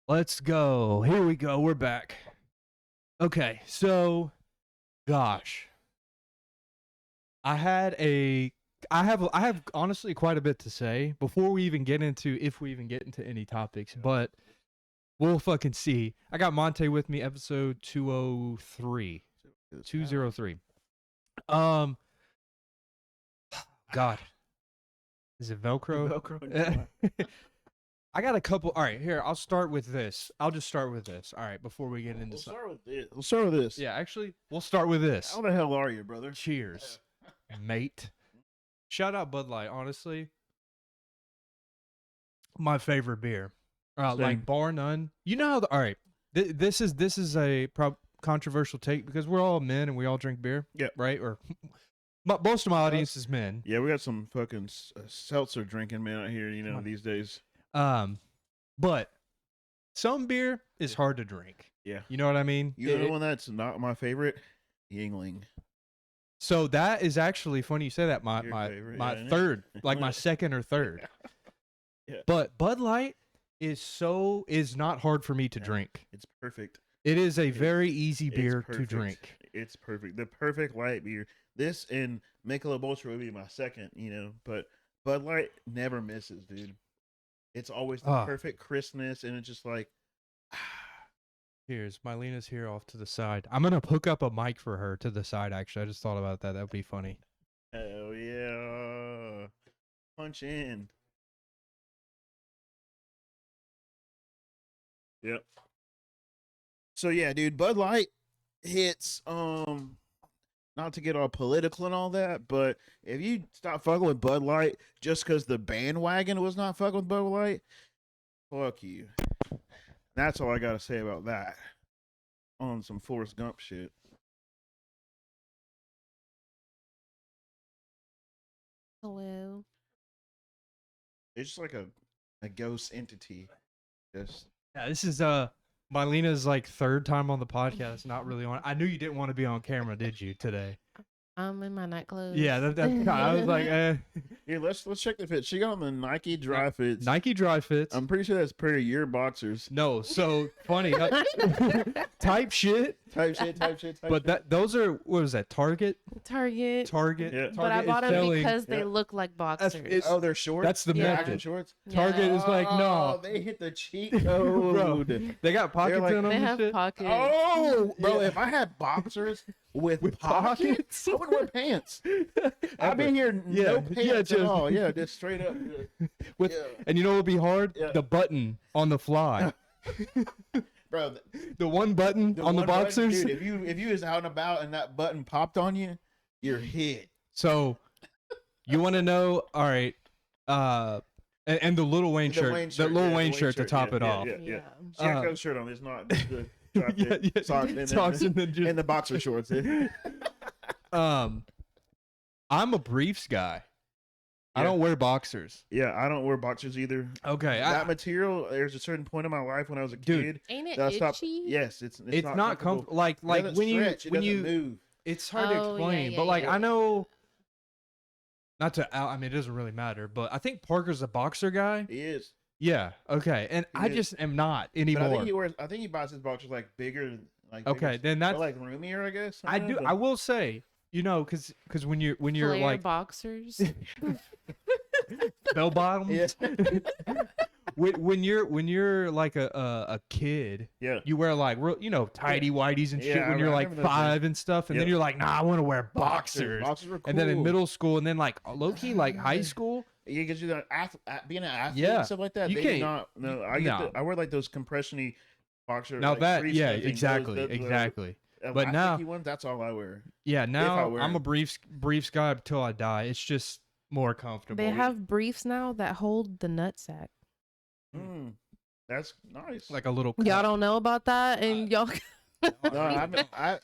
Let's go. Here we go. We're back. Okay, so gosh. I had a I have honestly quite a bit to say before we even get into if we even get into any topics, but we'll fucking see. I got Monte with me, episode 203. 203. Um God. Is it Velcro? Velcro. I got a couple. All right, here, I'll start with this. I'll just start with this. All right, before we get into We'll something. start with this. We'll start with this. Yeah, actually, we'll start with this. How the hell are you, brother? Cheers, mate. Shout out Bud Light, honestly. My favorite beer. Same. Like bar none. You know how all right. This is a controversial take because we're all men and we all drink beer. Yeah. Right? Or most of my audience is men. Yeah, we got some fucking seltzer drinking man out here, these days. But some beer is hard to drink. Yeah. You know what I mean? You know one that's not my favorite? Yingling. So that is actually funny you say that. My favorite, my yeah, third, like my second or third. Yeah. But Bud Light is not hard for me to drink. It's perfect. It is a very easy beer to perfect. drink. It's perfect. The perfect light beer. This and Michelob Ultra would be my second, but Bud Light never misses, dude. It's always the perfect crispness, and it's just like, Here's Mylina's here off to the side. I'm gonna hook up a mic for her to the side. Actually, I just thought about that. That would be funny. hell yeah, punch in. Yep. So yeah, dude, Bud Light hits. Not to get all political and all that, but if you stop fucking with Bud Light just because the bandwagon was not fucking with Bud Light, fuck you. That's all I gotta say about that. On some Forrest Gump shit. Hello. It's just like a ghost entity. Just Yeah, this is Mylina's like third time on the podcast. Not really on. I knew you didn't want to be on camera, did you today? I'm in my nightclothes. Yeah, I was like, here. Let's check the fit. She got on the Nike Dry Fits. Nike Dry Fits. I'm pretty sure that's pair of your boxers. No, so funny. Type shit. Type shit. But those are what is that? Target. Target. Yeah. But I Target bought is them selling- because they Yeah. look like boxers. Oh, they're shorts. That's the Yeah. method. Shorts. Target is like, no. Oh, they hit the cheat Bro, code. they got pockets like- in them They and have shit. pockets. Oh, bro! Yeah. If I had boxers with, With pockets, pockets? I would wear pants. I've been here no pants at all. Yeah, just straight up. With Yeah. and you know what would be hard? Yeah. The button on the fly. Bro, The one button on the one button, boxers. dude, if you was out and about and that button popped on you, you're hit. So you want to know? All right. And the Lil Wayne shirt, the Lil Wayne shirt to top it off. Yeah. She actually got a shirt on. It's not just the drop Yeah, it, yeah. socks, and, Socks then, and then just- and the boxer shorts. I'm a briefs guy. I Yeah. don't wear boxers. Yeah, I don't wear boxers either. Okay, That material, there's a certain point in my life when I was a Dude, kid. Ain't it that I itchy? stopped. Yes, it's not comfortable. like It doesn't when you stretch, it when doesn't you move. it's hard to Oh, yeah, explain, yeah, but like yeah. I know not to I mean it doesn't really matter, but I think Parker's a boxer guy. He is. Yeah, okay. And He I is. just am not But anymore. I think he buys his boxers like bigger, like Okay, bigger, then or that's like roomier, I guess. I don't do know, I will say, you know, cuz when you're Flare like boxers. bell bottoms Yeah. when you're like a kid, Yeah. you wear like real, tidy whities and shit Yeah, when I you're like remember those 5 and stuff, and then Yep. you're like, nah, I want to wear boxers. Boxers were cool. And then in middle school, and then like low key like high school, yeah, because you're being an athlete Yeah. and stuff like that. You They can't- do not. No, I wear like those compression-y boxer. now like, that briefs yeah and those- exactly those, exactly elasticy now- ones, that's all I wear. yeah. Now wear I'm a it. briefs guy until I die. It's just more comfortable. They have briefs now that hold the nutsack. Mm, that's nice. like a little Y'all cup. don't know about that, and y'all. No,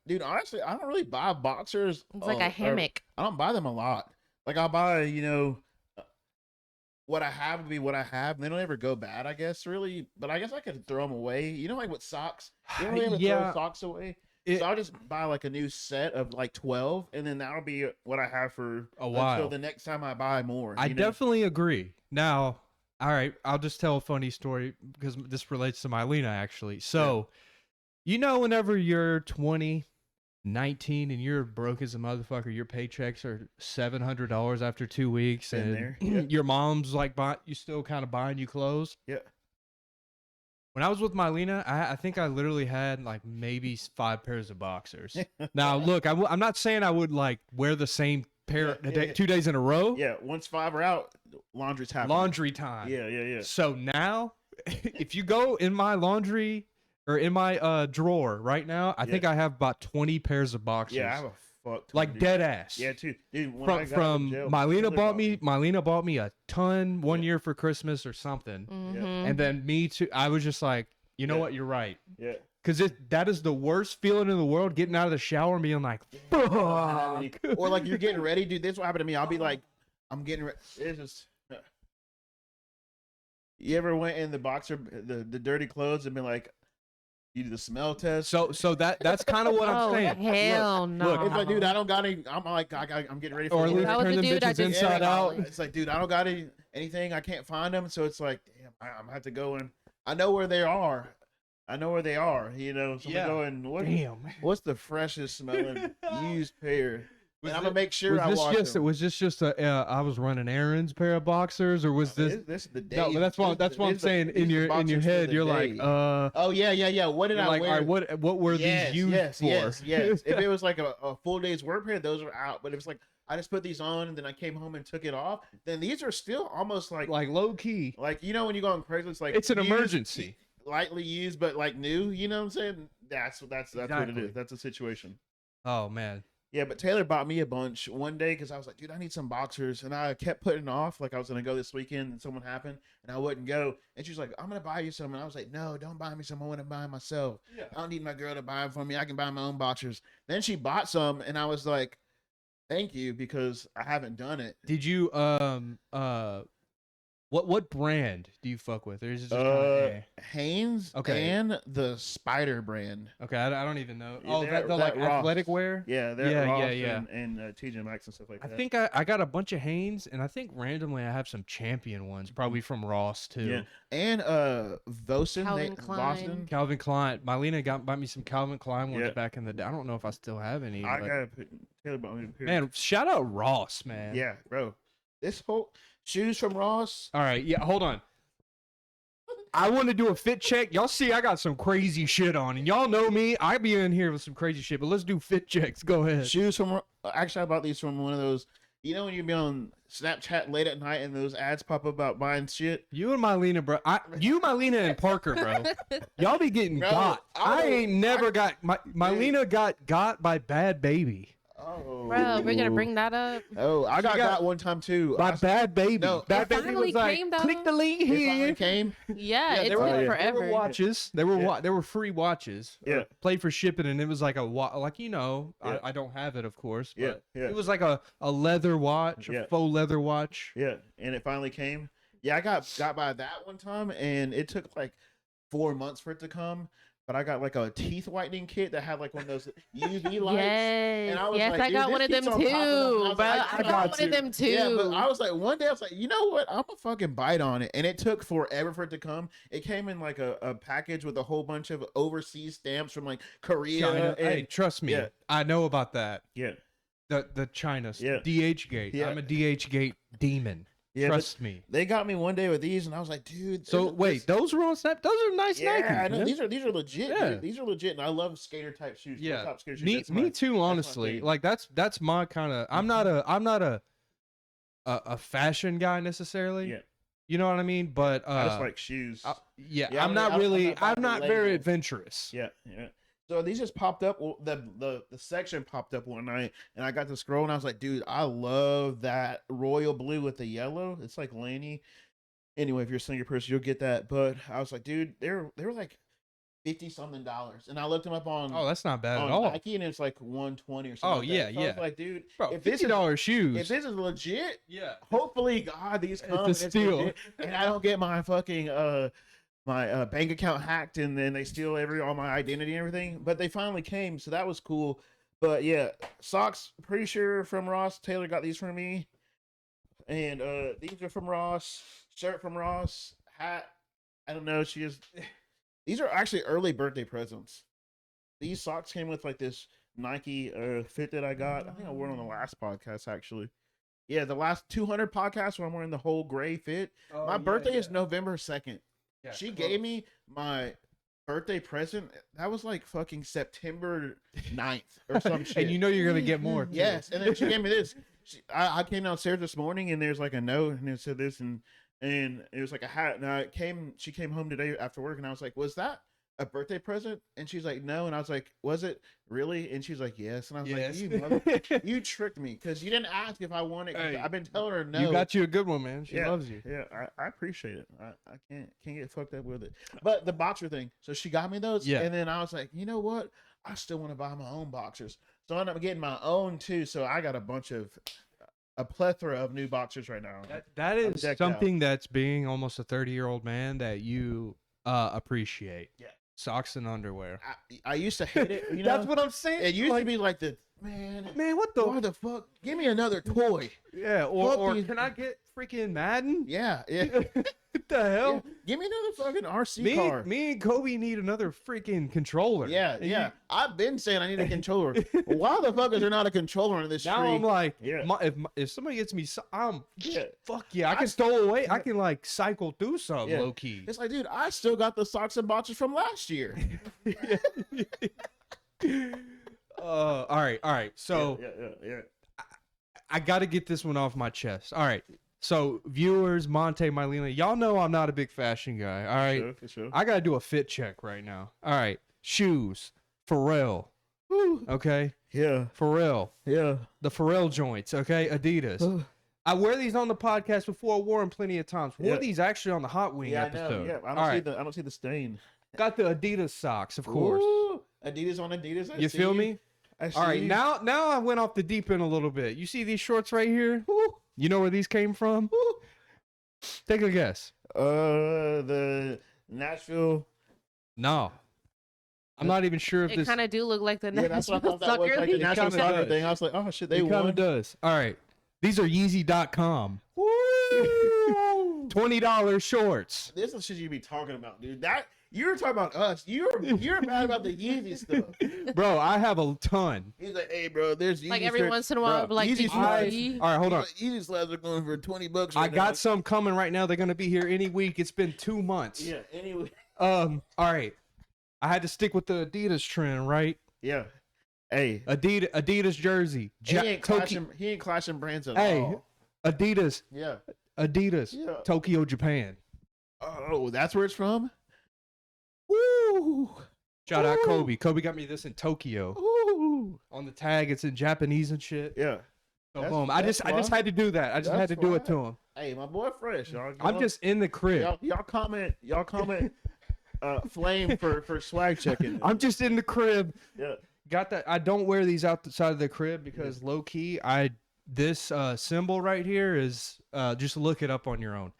dude, honestly, I don't really buy boxers. It's like a or- hammock. I don't buy them a lot. Like I'll buy, what I have would be what I have. And they don't ever go bad, I guess, really. But I guess I could throw them away. You know, like with socks. You don't really ever Yeah. throw socks away. It- So I'll just buy like a new set of like 12, and then that'll be what I have for A while. until the next time I buy more. I you know? definitely agree. Now, All right, I'll just tell a funny story because this relates to Mylena actually. So, whenever you're 20, 19, and you're broke as a motherfucker, your paychecks are $700 after 2 weeks, Been and there, yeah. your mom's like, you still kind of buying you clothes. Yeah. When I was with Mylena, I think I literally had like maybe 5 pairs of boxers. Now, look, I'm not saying I would like wear the same pair Yeah, a day, yeah. 2 days in a row. Yeah, once 5 are out, laundry's happening. Laundry time. Yeah. So now, if you go in my laundry or in my drawer right now, I think I have about 20 pairs of boxers. Yeah, I have a fuck ton, like dude. dead ass. Yeah, too. Dude, when I got out From of jail, Mylena Taylor bought me a ton one year for Christmas or something, Mhm. and then me too. I was just like, you know Yeah. what, you're right, Yeah. because that is the worst feeling in the world. Getting out of the shower and being like, fuck. Or like you're getting ready, dude. This is what happened to me. I'll be like, I'm getting ready. It's just. You ever went in the boxer, the dirty clothes, and been like, you do the smell test? So that's kind of what I'm Oh saying. hell no! look, It's like, dude, I don't got any. I'm like, I'm getting ready for Or at work. least That was turn the them dude I bitches just- inside out. It's like, dude, I don't got anything. I can't find them. So it's like, damn, I'm gonna have to go and I know where they are. You know, so Yeah. I'm going. Damn. What's the freshest smelling used pair? Was And I'm it- gonna make sure I wash them. Was this just a I was running errands pair of boxers, or was this? This is the day. No, but that's what I'm saying. In your head, you're like, oh yeah. What did you're I like, wear? all right, what were yes, these used yes, for? yes. If it was like a full day's work pair, those are out. But if it's like I just put these on and then I came home and took it off, then these are still almost like like low key. you know when you go on Craigslist, like It's an used, emergency. lightly used but like new. You know what I'm saying? That's what it Exactly. is. That's a situation. Oh man. Yeah, but Taylor bought me a bunch one day because I was like, dude, I need some boxers. And I kept putting it off. Like I was going to go this weekend and someone happened and I wouldn't go. And she was like, I'm going to buy you some. And I was like, no, don't buy me some. I want to buy 'em myself. Yeah. I don't need my girl to buy them for me. I can buy my own boxers. Then she bought some and I was like, thank you because I haven't done it. Did you what brand do you fuck with? Or is it just kinda, Hanes Okay. and the Spider brand. Okay, I don't even know. Yeah, Oh, they're- the like that Ross. athletic wear. Yeah, they're Yeah, Ross yeah. and TJ Maxx and stuff like I that. think I got a bunch of Hanes, and I think randomly I have some Champion ones, probably from Ross too. Yeah. And Vosen, Calvin Boston. Calvin Klein. Mylena bought me some Calvin Klein ones Yeah. back in the day. I don't know if I still have any. I but- gotta put Taylor bought me a pair. man, shout out Ross, man. Yeah, bro. This whole shoes from Ross. All right, yeah, hold on. I want to do a fit check. Y'all see, I got some crazy shit on, and y'all know me. I be in here with some crazy shit, but let's do fit checks. Go ahead. Shoes from actually, I bought these from one of those. You know when you be on Snapchat late at night and those ads pop up about buying shit. You and Mylena, bro. Mylena, and Parker, bro. Y'all be getting Bro, got. I ain't never got. Mylena got by Bad Baby. Oh, Bro, we're gonna bring that up. Oh, I got got- one time too. By Bad Baby. No, Bad it Baby finally was like, came, though. click the link It finally here. came. Yeah, it they took were, yeah. they forever. were watches. They were Yeah. they were free watches. Yeah. Played for shipping, and it was like like Yeah. I don't have it, of course. Yeah, But yeah. it was like a leather watch, Yeah. a faux leather watch. Yeah, and it finally came. Yeah, I got by that one time, and it took like 4 months for it to come. But I got like a teeth whitening kit that had like one of those UV lights. Yes, And I was yes, like, I dude, got this one of them keeps on too, popping up. And I was bro. like, I I got got one of them too. Yeah, but I was like, one day I was like, you know what? I'm gonna fucking bite on it, and it took forever for it to come. It came in like a package with a whole bunch of overseas stamps from like Korea. China. And, Hey, trust me, yeah. I know about that. yeah, The China Yeah. DH gate. Yeah. I'm a DH gate demon. yeah. but Trust me. they got me one day with these, and I was like, dude. So this- wait, this- those were on Snap. Those are nice yeah, Nikes. I know. man. These are legit. Yeah. Dude. These are legit, and I love skater type shoes. Yeah. Top skater shoes. Me, That's me my- too. Honestly, thing. like that's my kind of. I'm not a fashion guy necessarily. Yeah. You know what I mean? But I just like shoes. yeah, Yeah, I'm I'm not not really. about I'm the not very label. adventurous. Yeah, yeah. So these just popped up. Well, the section popped up one night, and I got to scroll, and I was like, dude, I love that royal blue with the yellow. It's like Laney. Anyway, if you're a single person, you'll get that. But I was like, dude, they were like $50-something, and I looked them up on Oh, that's not bad at on all, Nike, and it's like 120 or something. Oh, like yeah, that. So I was yeah. like, dude, bro. if this is $50 shoes. if this is legit, yeah. hopefully, God, these It's come a and steal. legit, and I don't get my fucking my bank account hacked, and then they steal all my identity and everything. But they finally came, so that was cool. But yeah, socks, pretty sure from Ross. Taylor got these for me. And these are from Ross. Shirt from Ross. Hat. I don't know. These are actually early birthday presents. These socks came with like this Nike fit that I got. I think I wore it on the last podcast actually. Yeah, the last 200 podcasts when I'm wearing the whole gray fit. My birthday is November 2nd. Yeah, She gave me my birthday present. That was like fucking September 9th or some shit. And you know you're gonna get more. too. Yes, and then she gave me this. I came downstairs this morning and there's like a note and it said this and it was like a hat. And she came home today after work and I was like, was that a birthday present? And she's like, no. And I was like, was it really? And she's like, yes. And I was like, you tricked me because you didn't ask if I wanted. Hey, I've been telling her no. You got you a good one, man. She Yeah, loves you. Yeah, I appreciate it. I can't get fucked up with it. But the boxer thing. So she got me those. Yeah. And then I was like, you know what? I still want to buy my own boxers. So I ended up getting my own too. So I got a plethora of new boxers right now. That is decked something that's being almost a 30-year-old man that you appreciate. Yeah. Socks and underwear. I used to hate it. You know, That's what I'm saying. it used to be like man, what why the fuck? Give me another toy. Yeah, Fuck or these- can I get freaking Madden? Yeah, yeah. What the hell? Give me another fucking RC car. Me and Kobe need another freaking controller. Yeah, And yeah. I've been saying I need a controller. Why the fuck is there not a controller in this Now street? I'm like, Yeah. if somebody gets me, I'm Yeah. fuck yeah, I can stow away. I can like cycle through some Yeah. low key. It's like, dude, I still got the socks and boxers from last year. All right. So yeah. I got to get this one off my chest. All right. So viewers, Monte, Mylena, y'all know I'm not a big fashion guy. All right. For sure. I got to do a fit check right now. All right. Shoes, Pharrell. Okay. Yeah, Pharrell. yeah. The Pharrell joints. Okay. Adidas. I wear these on the podcast before. I wore them plenty of times. Wore Yeah. these actually on the Hot Wing Yeah, I episode. know. Yeah, All right. I don't see the stain. Got the Adidas socks, of course. Ooh, Adidas on Adidas. I You feel see. me? I see. All right, now I went off the deep end a little bit. You see these shorts right here? You know where these came from? Take a guess. The Nashville. No. I'm not even sure if It this kind of do look like the Yeah, that's what I National thought that was Soccer like the League. National kinda Soccer does. thing. I was like, oh shit, they it kind won. of does. All right. These are Yeezy.com. $20 shorts. This is the shit you be talking about, dude. That you're talking about us. You're mad about the Yeezy stuff. Bro, I have a ton. He's like, hey, bro, there's Yeezy Like every shirts. once in a while, Bro, like Yeezy did you slides. see? All right, hold on. Yeezy slabs are going for $20 I right now. got some coming right now. They're going to be here any week. It's been 2 months. Yeah. Anyway. All right. I had to stick with the Adidas trend, right? Yeah. Hey. Adidas jersey. He ain't clashing brands at Hey. all. Adidas. Yeah. Adidas. Yeah. Tokyo, Japan. Oh, that's where it's from. Woo. Shout out Ooh. Kobe. Kobe got me this in Tokyo. Ooh. On the tag, it's in Japanese and shit. Yeah. So That's- boom. I that's just fly. had to do that. I just had That's to do it fly. to him. Hey, my boy Fresh, y'all. I'm just in the crib. y'all comment. Flame for swag checking. I'm just in the crib. Yeah. Got that. I don't wear these outside of the crib because low key, this symbol right here is just look it up on your own.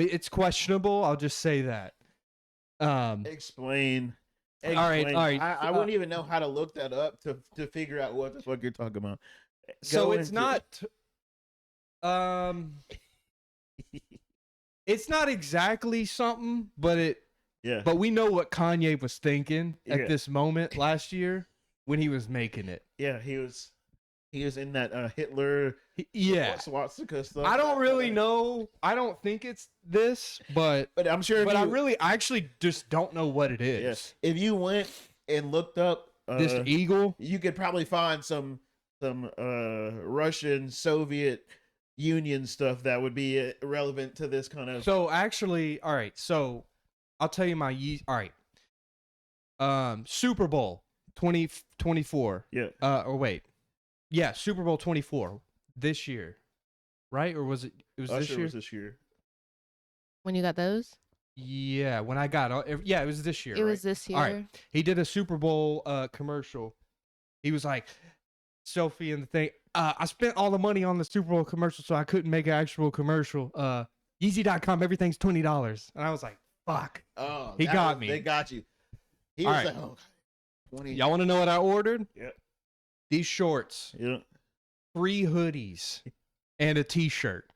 It's questionable. I'll just say that. Explain. All right. I wouldn't even know how to look that up to figure out what the fuck you're talking about. So Go it's into- not. It's not exactly something, but Yeah. But we know what Kanye was thinking Yeah. at this moment last year when he was making it. Yeah. He was in that Hitler Yeah. swastika stuff. I don't really know. I don't think it's this, but But I'm sure. If I actually just don't know what it is. Yes. If you went and looked up This eagle. you could probably find some Russian Soviet Union stuff that would be relevant to this kind of. So actually, all right. So I'll tell you my all right. Super Bowl 2024. Yeah. Or wait. Yeah, Super Bowl 24 this year. Right? Or was it was Usher this year? was this year. When you got those, Yeah, when I got yeah, it was this year. it was right? this year. All right. He did a Super Bowl commercial. He was like selfie and the thing. I spent all the money on the Super Bowl commercial, so I couldn't make an actual commercial. Yeezy.com, everything's $20. And I was like, fuck. Oh, He got me. They got you. He All was right. like, oh, 20. Y'all want to know what I ordered? Yeah. These shorts, Yeah. 3 hoodies, and a t-shirt.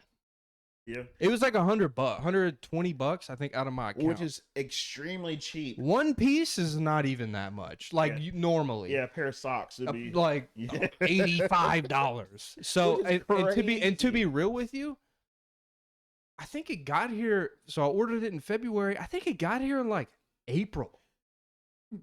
Yeah. It was like $100, $120, I think, out of my account. Which is extremely cheap. One piece is not even that much, like Yeah. normally. Yeah, a pair of socks would be Like Yeah. $85. So Which is and to be crazy. real with you, I think it got here. So I ordered it in February. I think it got here in like April,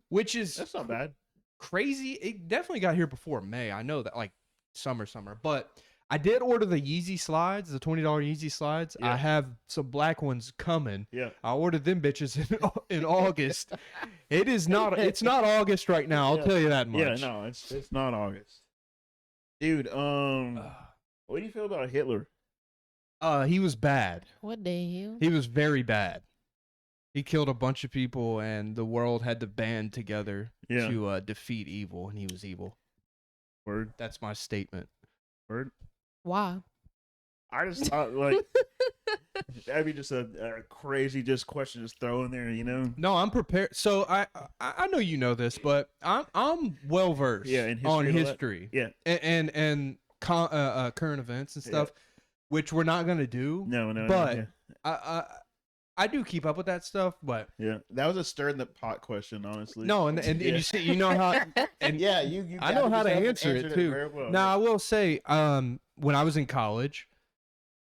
which is That's not bad. crazy. It definitely got here before May. I know that, like summer, but I did order the Yeezy slides, the $20 Yeezy slides. Yeah. I have some black ones coming. Yeah. I ordered them bitches in August. It's not August right now. I'll Yeah. tell you that much. Yeah, no, it's not August. Dude, what do you feel about Hitler? He was bad. What the hell? He was very bad. He killed a bunch of people, and the world had to band together Yeah. to defeat evil, and he was evil. Word. That's my statement. Word. Why? I just thought like that'd be just a crazy just question just throw in there, you know? No, I'm prepared. So I know you know this, but I'm well versed Yeah, in history on and all that. history. Yeah. And current events and Yeah. stuff, which we're not gonna do. No, But yeah. I do keep up with that stuff, but Yeah. That was a stir in the pot question, honestly. no, and Yeah. you see, you know how, and Yeah, you I know how to yourself and answer it answered too. very well. Now I will say, when I was in college,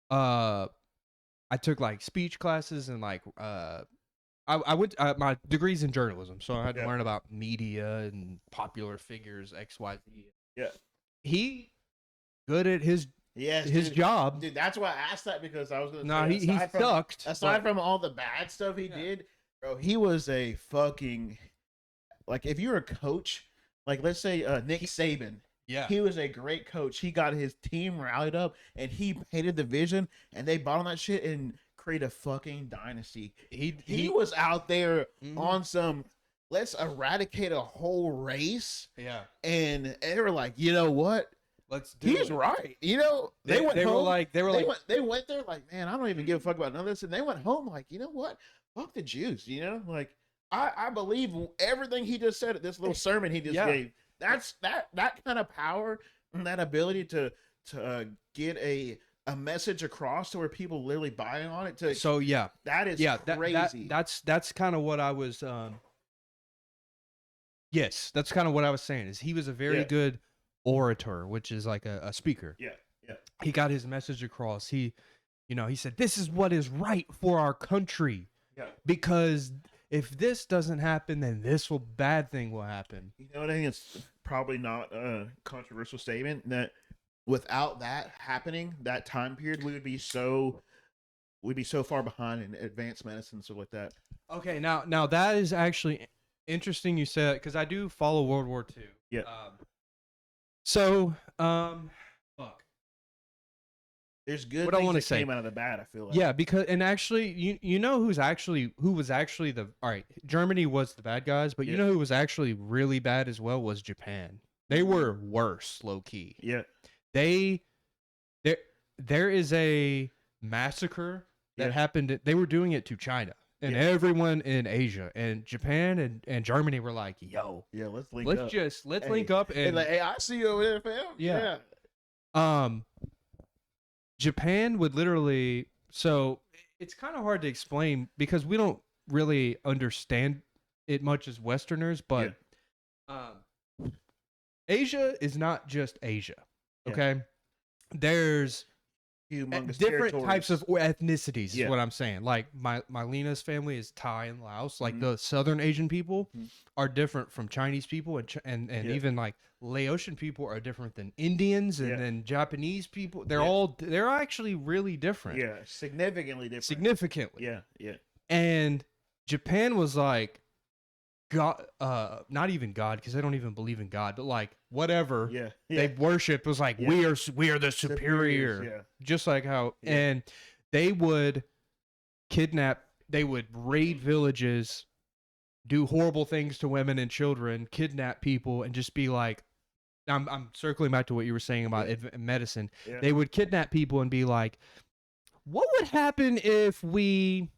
I took like speech classes and like I went my degree's in journalism, so I had to Yeah. learn about media and popular figures XYZ. Yeah. He good at his Yes, his dude. job. Dude, that's why I asked that because I was gonna No, say he aside from- sucked. Aside but- from all the bad stuff he Yeah. did, bro, he was a fucking like if you're a coach, like let's say Nick Saban, yeah, he was a great coach. He got his team rallied up and he painted the vision and they bought on that shit and created a fucking dynasty. He was out there Mhm. on some let's eradicate a whole race yeah. and they were like, you know what? Let's do He's it. right. You know, They went were home, like they they went there like, man, I don't even give a fuck about none of this. And they went home like, you know what? Fuck the Jews, you know? Like, I believe everything he just said at this little sermon he just Yeah. gave. That's that kind of power and that ability to get a message across to where people literally buy on it. To so yeah. that is Yeah, crazy. that's kind of what I was yes, that's kind of what I was saying is he was a very Yeah. good orator, which is like a speaker. yeah, yeah, He got his message across. He said this is what is right for our country, yeah. because if this doesn't happen, then bad thing will happen. You know what I think? It's probably not a controversial statement that without that happening, that time period, we'd be so far behind in advanced medicine and stuff like that. Okay, now that is actually interesting you said, because I do follow World War II. Yeah. Fuck. There's good What I things wanna that say. came out of the bad, I feel like. Yeah, because and actually, you know who was actually the all right. Germany was the bad guys, but you Yeah. know who was actually really bad as well was Japan. They were worse, low key. Yeah. There is a massacre that Yeah. happened. They were doing it to China and Yeah. everyone in Asia, and Japan and Germany were like, "Yo, Yeah, let's link let's up. just Hey, link up And and like, hey, I see you over there, fam. Yeah. Japan would literally, so it's kind of hard to explain because we don't really understand it much as Westerners, but Asia is not just Asia. Yeah. Okay. There's Humongous different types of territories. ethnicities is Yeah. what I'm saying. Like my Lena's family is Thai and Laos. Like Mhm. the Southern Asian people Mhm. are different from Chinese people, and Yeah. even like Laotian people are different than Indians, and Yeah. then Japanese people. Yeah. They're actually really different, Yeah, significantly different. significantly. Yeah, yeah. And Japan was like God, not even God, because they don't even believe in God, but like whatever Yeah. they Yeah. worshipped was like Yeah. we are the superior. Superiors, Just like how Yeah. and they would they would raid villages, do horrible things to women and children, kidnap people, and just be like, I'm circling back to what you were saying about medicine. Yeah. They would kidnap people and be like, what would happen if we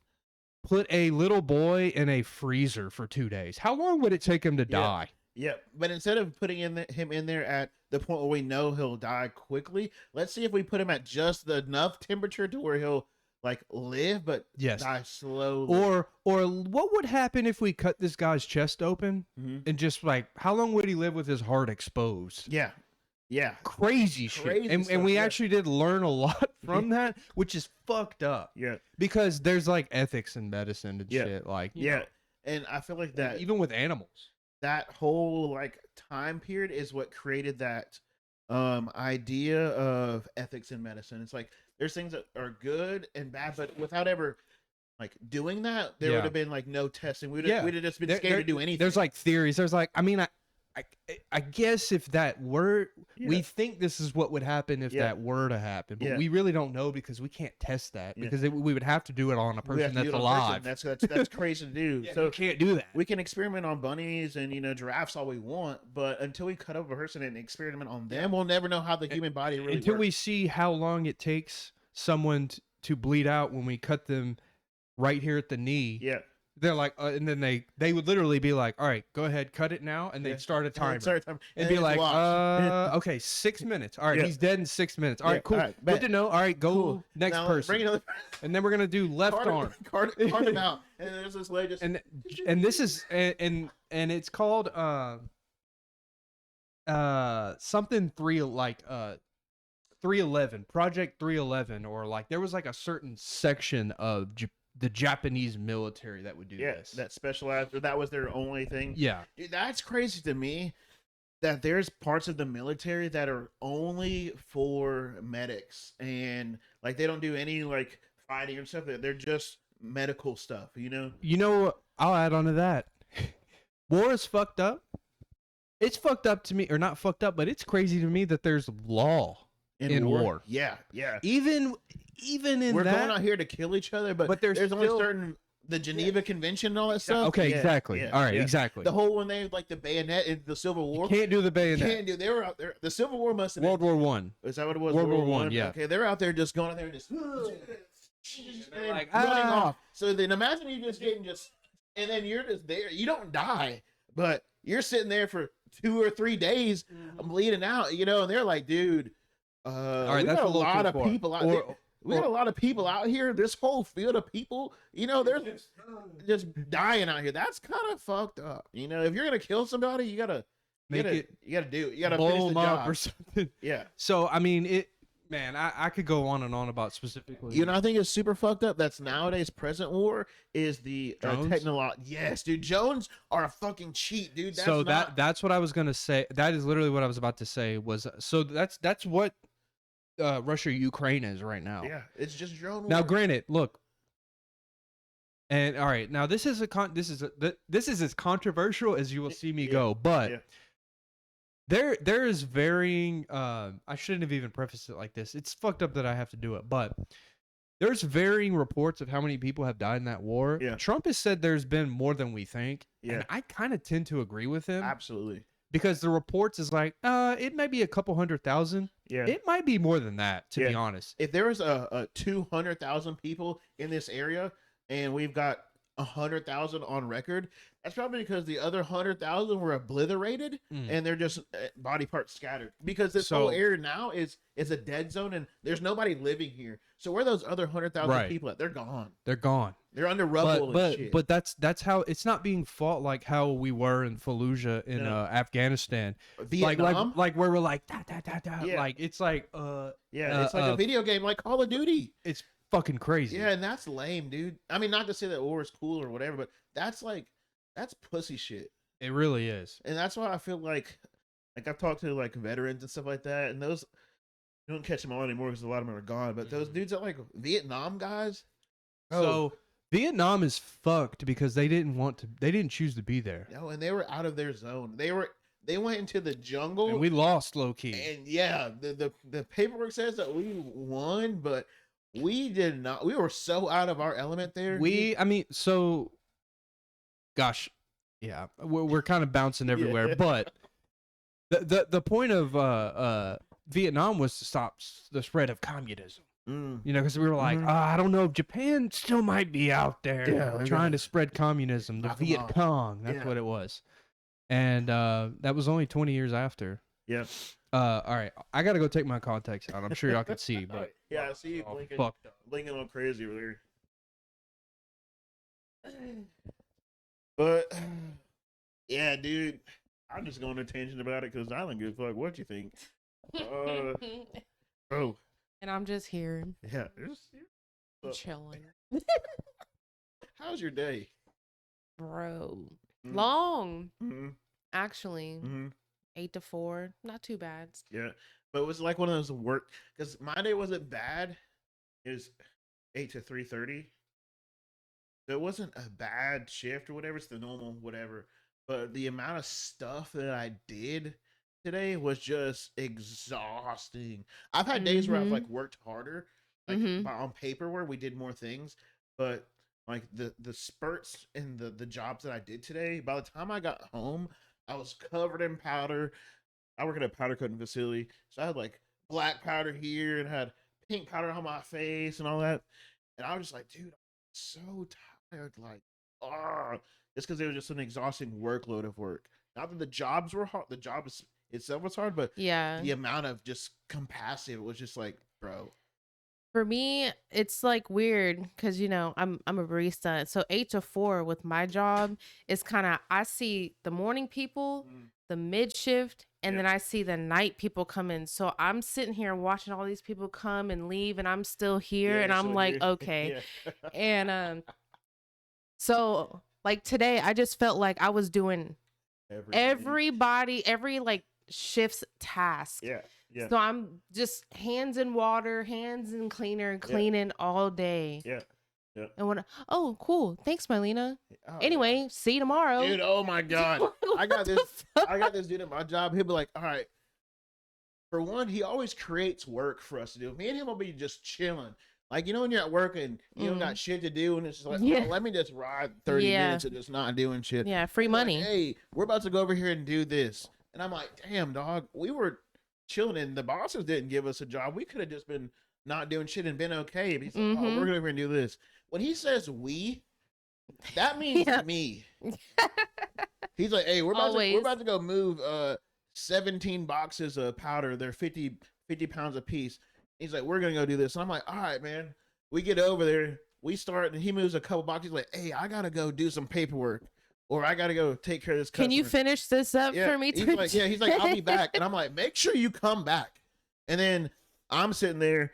put a little boy in a freezer for 2 days? How long would it take him to Yeah. die? Yeah, but instead of putting him in there at the point where we know he'll die quickly, let's see if we put him at just enough temperature to where he'll like live but Yes. die slowly. Or what would happen if we cut this guy's chest open Mhm. and just like how long would he live with his heart exposed? Yeah, yeah, Crazy shit. Crazy And stuff, we yeah. actually did learn a lot from that, which is fucked up. yeah, Because there's like ethics in medicine and Yeah. shit. Like you yeah. know, And I feel like that even with animals. that whole like time period is what created that idea of ethics in medicine. It's like there's things that are good and bad, but without ever like doing that, there Yeah. would have been like no testing. We'd Yeah. have just been There- scared there- to do anything. There's like theories. There's like I mean I guess if that were we Yeah. think this is what would happen if Yeah. that were to happen, but Yeah. we really don't know because we can't test that Yeah. because we would have to do it on a We have person to do that's it on person. alive. That's crazy to do. Yeah, So you can't do that. we can experiment on bunnies and giraffes all we want, but until we cut up a person and experiment on them, we'll never know how the human body really Until works. we see how long it takes someone to bleed out when we cut them right here at the knee. Yeah, They're like, and then they would literally be like, all right, go ahead, cut it now, and they'd Yeah. start a timer. Sorry, time. And be then like, watch. okay, 6 minutes. All right, Yeah. he's dead in 6 minutes. All right, Yeah, cool. all right, Good bet. to know. All right, go Cool. next Now, person. Bring another And then we're gonna do left arm. card him out, and there's this lady just And this is and it's called something 311 Project 311 or like there was like a certain section of the Japanese military that would do this. that specialized, or that was their only thing. Yeah. Dude, that's crazy to me that there's parts of the military that are only for medics and like they don't do any like fighting or stuff. They're just medical stuff, You know, I'll add on to that. War is fucked up. It's fucked up to me, or not fucked up, but it's crazy to me that there's law in war. Yeah, yeah. Even in We're that. going out here to kill each other, but there's only still- certain the Geneva Convention and all that stuff. Okay, Yeah, exactly. yeah, All right, yeah. exactly. The whole when they like the bayonet in the Civil War. You can't do the bayonet. Can't do. They were out there. The Civil War must have been. World War One. Is that what it was? World War One, yeah. Okay, they're out there just going out there and just they're like, running "Ah." off. So then imagine you just getting and then you're just there. You don't die, but you're sitting there for 2 or 3 days bleeding out. And they're like, dude, All right, we that's got a little lot too of far. people out there. We got a lot of people out here. This whole field of people, they're just dying out here. That's kind of fucked up. If you're gonna kill somebody, you gotta Make you gotta, it You gotta do it. You gotta blow finish the them up job. or something. Yeah. So I mean, man, I could go on and on about specifically. I think it's super fucked up. That's nowadays present war is the Drones? technology. Yes, dude. Drones are a fucking cheat, dude. That's so not, that's what I was gonna say. That is literally what I was about to say. So that's what Russia Ukraine is right now. yeah, it's just drone war. Now, granted, look, and all right, now this is as controversial as you will see me Yeah, go, but yeah. there is varying. I shouldn't have even prefaced it like this. It's fucked up that I have to do it, but there's varying reports of how many people have died in that war. Yeah. Trump has said there's been more than we think, Yeah. and I kind of tend to agree with him Absolutely. because the reports is like, it might be a couple 100,000. Yeah. It might be more than that, to be Yeah. honest. If there was a 200,000 people in this area and we've got 100,000 on record, that's probably because the other 100,000 were obliterated Mm. and they're just body parts scattered. Because this whole So- area now is a dead zone and there's nobody living here. So where are those other 100,000 Right. people at? They're gone. They're gone. They're under rubble and shit. But that's how it's not being fought like how we were in Fallujah in No. Afghanistan. Vietnam, Like where we're like da, da, da, da. Yeah. Like it's like yeah, it's like a video game like Call of Duty. it's fucking crazy. Yeah, and that's lame, dude. I mean, not to say that war is cool or whatever, but that's pussy shit. It really is. And that's why I feel like I've talked to like veterans and stuff like that, and those you don't catch them all anymore because a lot of them are gone. But those dudes that like Vietnam guys, So Vietnam is fucked because they didn't choose to be there. and they were out of their zone. They went into the jungle, And we lost low key. and yeah, the paperwork says that we won, but we did not. We were so out of our element there. Gosh, yeah, we're kind of bouncing everywhere, but the point of Vietnam was to stop the spread of communism. Mm. Because we were like, Mhm. I don't know, Japan still might be out there Yeah, they're trying gonna to spread communism. The knock 'em Viet off. Cong, that's Yeah. what it was. And that was only 20 years after. Yeah. All right, I got to go take my contacts out. I'm sure y'all can see, but Yeah, I see you Oh, blinking, fucked up. blinking all crazy over there. But yeah, dude, I'm just going on a tangent about it because I don't give a fuck what you think. Bro, And I'm just here yeah. Uh, chilling, How's your day? bro. Mm. Long, Mm-hmm. actually. Mm-hmm. 8 to 4, not too bad. Yeah, but it was like one of those work because my day wasn't bad. It was 8 to 3:30. So it wasn't a bad shift or whatever. It's the normal whatever. But the amount of stuff that I did today was just exhausting. I've had days where I've Mhm. like worked harder, like Mhm. on paper where we did more things, but like the spurts and the jobs that I did today, by the time I got home, I was covered in powder. I work at a powder coating facility, so I had like black powder here and had pink powder on my face and all that. And I was just like, dude, I'm so tired. Like, ah, just because it was just an exhausting workload of work. Not that the jobs were hard, the job itself was hard, but Yeah. the amount of just capacity was just like, bro. For me, it's like weird because I'm a barista. So 8 to 4 with my job is kind of I see the morning people, the mid shift, and Yeah. then I see the night people come in. So I'm sitting here watching all these people come and leave, and I'm still here, Yeah, and I'm so like, you're- okay. yeah. And so like today, I just felt like I was doing everybody, every like shift's task. Yeah, yeah, So I'm just hands in water, hands in cleaner, cleaning all day. yeah, yeah. And when oh, cool. Thanks, Mylena. Oh, yeah. Anyway, see you tomorrow. Dude, oh my god. I got What the this fuck? I got this dude at my job. He'll be like, all right. For one, he always creates work for us to do. Me and him will be just chilling. Like, you know, when you're at work and you don't got shit to do, and it's just like, Yeah. oh, let me just ride 30 Yeah. minutes of just not doing shit. Yeah, free He's like, money. hey, we're about to go over here and do this. And I'm like, damn, dog, we were chilling and the bosses didn't give us a job. We could have just been not doing shit and been okay. But he's like, oh, Mhm. we're going over here and do this. When he says we, that means Yeah. me. He's like, hey, we're Always. about to go move 17 boxes of powder. They're 50 pounds a piece. He's like, we're gonna go do this. And I'm like, all right, man. We get over there, we start, and he moves a couple boxes. He's like, hey, I gotta go do some paperwork, or I gotta go take care of this customer. Can you finish this up for me? He's like, yeah, he's like, I'll be back. And I'm like, make sure you come back. And then I'm sitting there.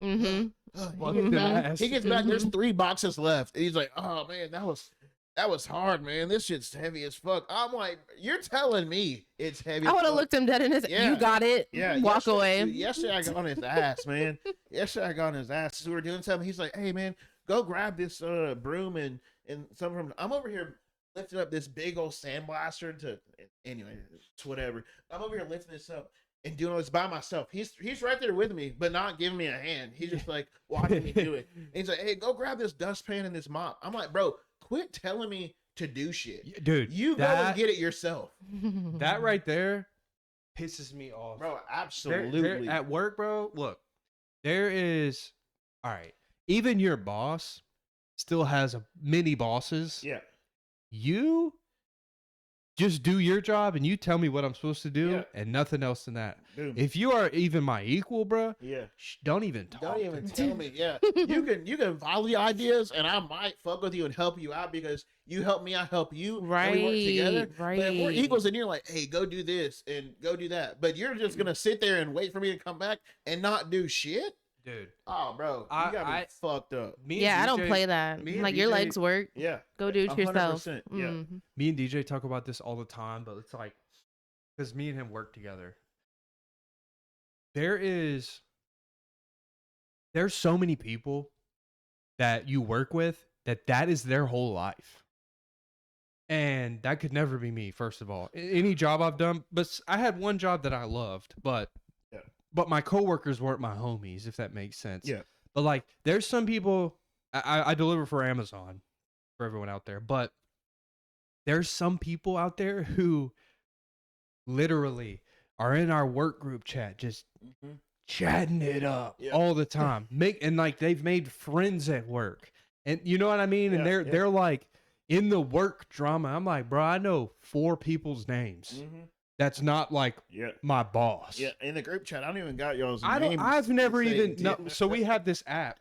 Mm-hmm. Fucking ass. He gets back. There's 3 boxes left. And he's like, "Oh man, that was hard, man. This shit's heavy as fuck." I'm like, "You're telling me it's heavy?" I as would have fuck." looked him dead in his. Yeah. You got it. Yeah, Walk yesterday- away. dude, yesterday I got on his ass, man. Yesterday I got on his ass. So we were doing something. He's like, "Hey, man, go grab this broom and some from." I'm over here lifting up this big old sandblaster to. Anyway, it's whatever. I'm over here lifting this up and doing all this by myself. He's right there with me, but not giving me a hand. He's just like watching me do it. And he's like, "Hey, go grab this dustpan and this mop." I'm like, "Bro, quit telling me to do shit. Dude, You go and get it yourself." that right there pisses me off. Bro, There- absolutely. at work, bro, look, there is, all right, even your boss still has a mini bosses. Yeah. You just do your job and you tell me what I'm supposed to do Yeah. and nothing else than that. Boom. If you are even my equal, bro, Yeah. don't even talk. Don't to even me. tell me. Yeah. You can volley ideas and I might fuck with you and help you out because you help me, I help you. And we work together. Right. But if we're equals and you're like, hey, go do this and go do that. But you're just gonna sit there and wait for me to come back and not do shit? Dude. Oh, bro. You got me fucked up. Me and Yeah, I don't DJ play that. me and Like your DJ legs work. Yeah. Go do it yourself. 100%, yeah. Mhm. Me and DJ talk about this all the time, but it's like, because me and him work together. There's so many people that you work with that is their whole life. And that could never be me, first of all. Any job I've done, but I had one job that I loved, but Yeah. but my coworkers weren't my homies, if that makes sense. Yeah. But like, there's some people I deliver for Amazon for everyone out there, but there's some people out there who literally are in our work group chat just Mhm. chatting it up Yeah. all the time. And like they've made friends at work. And you know what I mean? And Yeah, they're like in the work drama. I'm like, bro, I know 4 people's names. Mhm. that's not like Yeah. my boss. Yeah. In the group chat, I don't even got y'all's I don't. names I've never saved. even. No, so we have this app.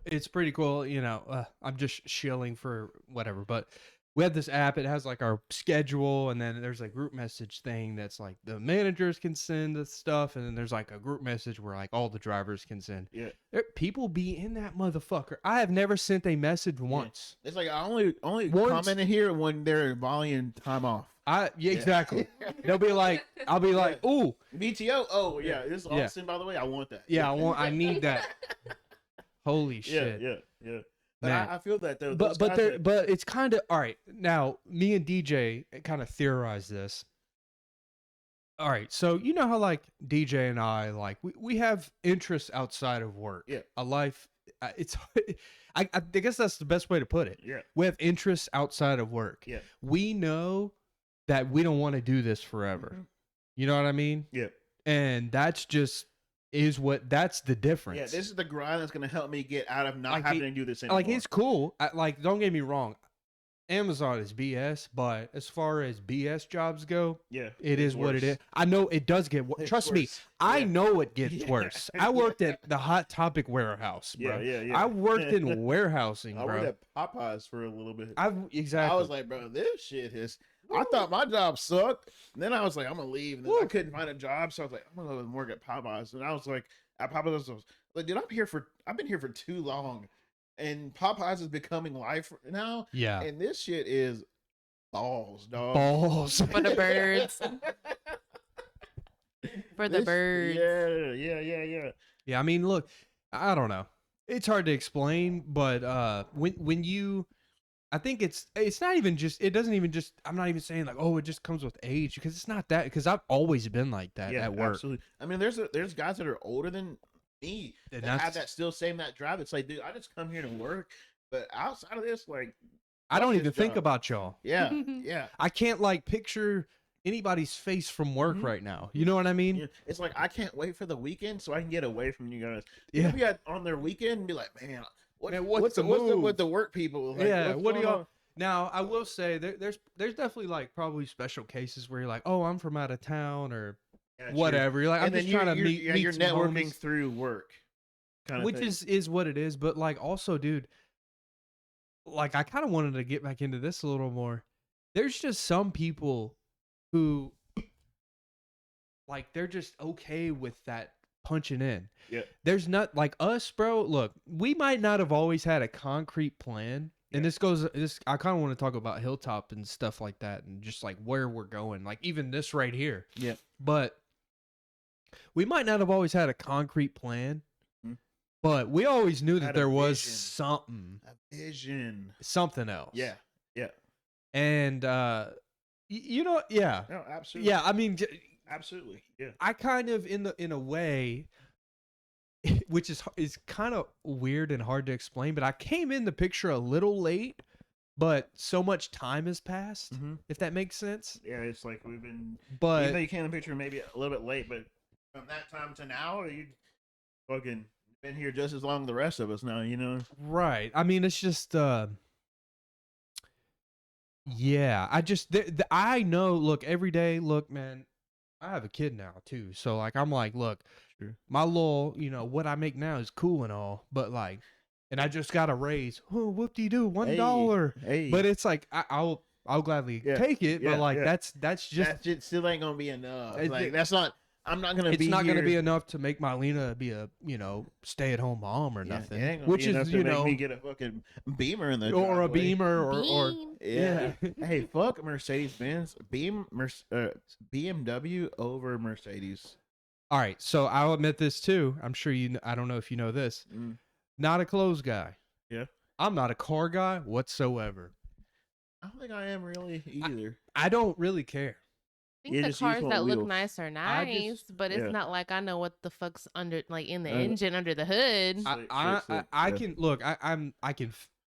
It's pretty cool. I'm just shilling for whatever, but we have this app. It has like our schedule, and then there's a group message thing that's like the managers can send the stuff, and then there's like a group message where like all the drivers can send. Yeah. People be in that motherfucker. I have never sent a message once. It's like I only Once- comment in here when they're in volume time off. Yeah, exactly. They'll be like, I'll be like, ooh, BTO. Oh yeah, this is Yeah. Austin. By the way, I want that. yeah, I need that. Holy Yeah, shit. yeah. But Man. I feel that though. But but it's kind of all right. Now, me and DJ kind of theorized this. All right, so you know how like DJ and I like we have interests outside of work. Yeah. A life. It's I guess that's the best way to put it. Yeah. We have interests outside of work. Yeah. We know that we don't want to do this forever. Mhm. You know what I mean? Yeah. And that's that's the difference. Yeah, this is the grind that's gonna help me get out of not Like, having to do this anymore. like it's cool. Like don't get me wrong, Amazon is BS, but as far as BS jobs go, yeah, it it's is what it worse. is. I know it does get It's trust me, worse. I Yeah. know it gets Yeah. worse. I worked at the Hot Topic warehouse, bro. Yeah. I worked in warehousing, I bro. worked at Popeyes for a little bit. Exactly. I was like, bro, this shit is. I thought my job sucked. And then I was like, I'm gonna leave. And then I Woo. couldn't find a job, so I was like, I'm gonna go work at Popeyes. And I was like, at Popeyes, I was like, dude, I've been here for too long, and Popeyes is becoming life now. yeah. And this shit is balls, dog. Balls. For the birds. For the This- birds. Yeah. Yeah, I mean, look, I don't know. It's hard to explain, but when you I think it's not even just it doesn't even just I'm not even saying like, oh, it just comes with age, because it's not that, because I've always been like that Yeah, at work. absolutely. I mean, there's guys that are older than me And that have that's- that still same that drive. It's like, dude, I just come here to work, but outside of this, like, I don't fuck even this think job. about y'all. yeah, yeah. I can't like picture anybody's face from work Mhm. right now. You know what I mean? Yeah, it's like I can't wait for the weekend so I can get away from you guys. Yeah. Be on their weekend and be like, man, Man, what's the up move?" with the work people? Like, Yeah, what's what do going y'all- on? Now, I will say there's definitely like probably special cases where you're like, oh, I'm from out of town or Yeah, true. whatever. You're like, I'm And then just trying to you're, meet, yeah, meet you're some networking homies. through work, kind of Which thing. is what it is. But like also, dude, like I kind of wanted to get back into this a little more. There's just some people who like they're just okay with that punching in. Yeah. There's not like us, bro. Look, we might not have always had a concrete plan. And Yeah. this I kind of want to talk about Hilltop and stuff like that, and just like where we're going, like even this right here. Yeah. But we might not have always had a concrete plan, Mhm. but we always knew that Had a there was vision. A vision. something else. Yeah. And you know, yeah. No, absolutely. Yeah, I mean Absolutely. Yeah. I kind of in a way which is kind of weird and hard to explain, but I came in the picture a little late, but so much time has passed, Mm-hmm. if that makes sense. Yeah, it's like we've been. Even But though you came in the picture maybe a little bit late, but from that time to now, you fucking been here just as long as the rest of us now. You know. right. I mean, it's just yeah, I just I know, look, every day, look, man, I have a kid now too. So like I'm like, look, Sure. my little, what I make now is cool and all, but like, and I just got a raise. Oh, whoop-de-doo, $1. Hey. But it's like I'll gladly Yeah, take it, yeah, but like yeah. that's just that shit still ain't gonna be enough. It- Like that's not. I'm not gonna. it's be not here. gonna be enough to make Marlena be a stay-at-home mom or Yeah, nothing, it ain't gonna which be enough is to make me get a fucking Beamer in the or a driveway. Beamer or Beam. Yeah. Hey, fuck Mercedes Benz. BMW over Mercedes. all right. So I'll admit this too. I'm sure I don't know if you know this. Mm. Not a clothes guy. Yeah. I'm not a car guy whatsoever. I don't think I am really either. I don't really care. I think You the just use cars one that look wheel. nice are I nice, just- but it's yeah. not like I know what the fuck's under, like in the Uh, engine under the hood. Slick, I slick, I yeah. can look. I can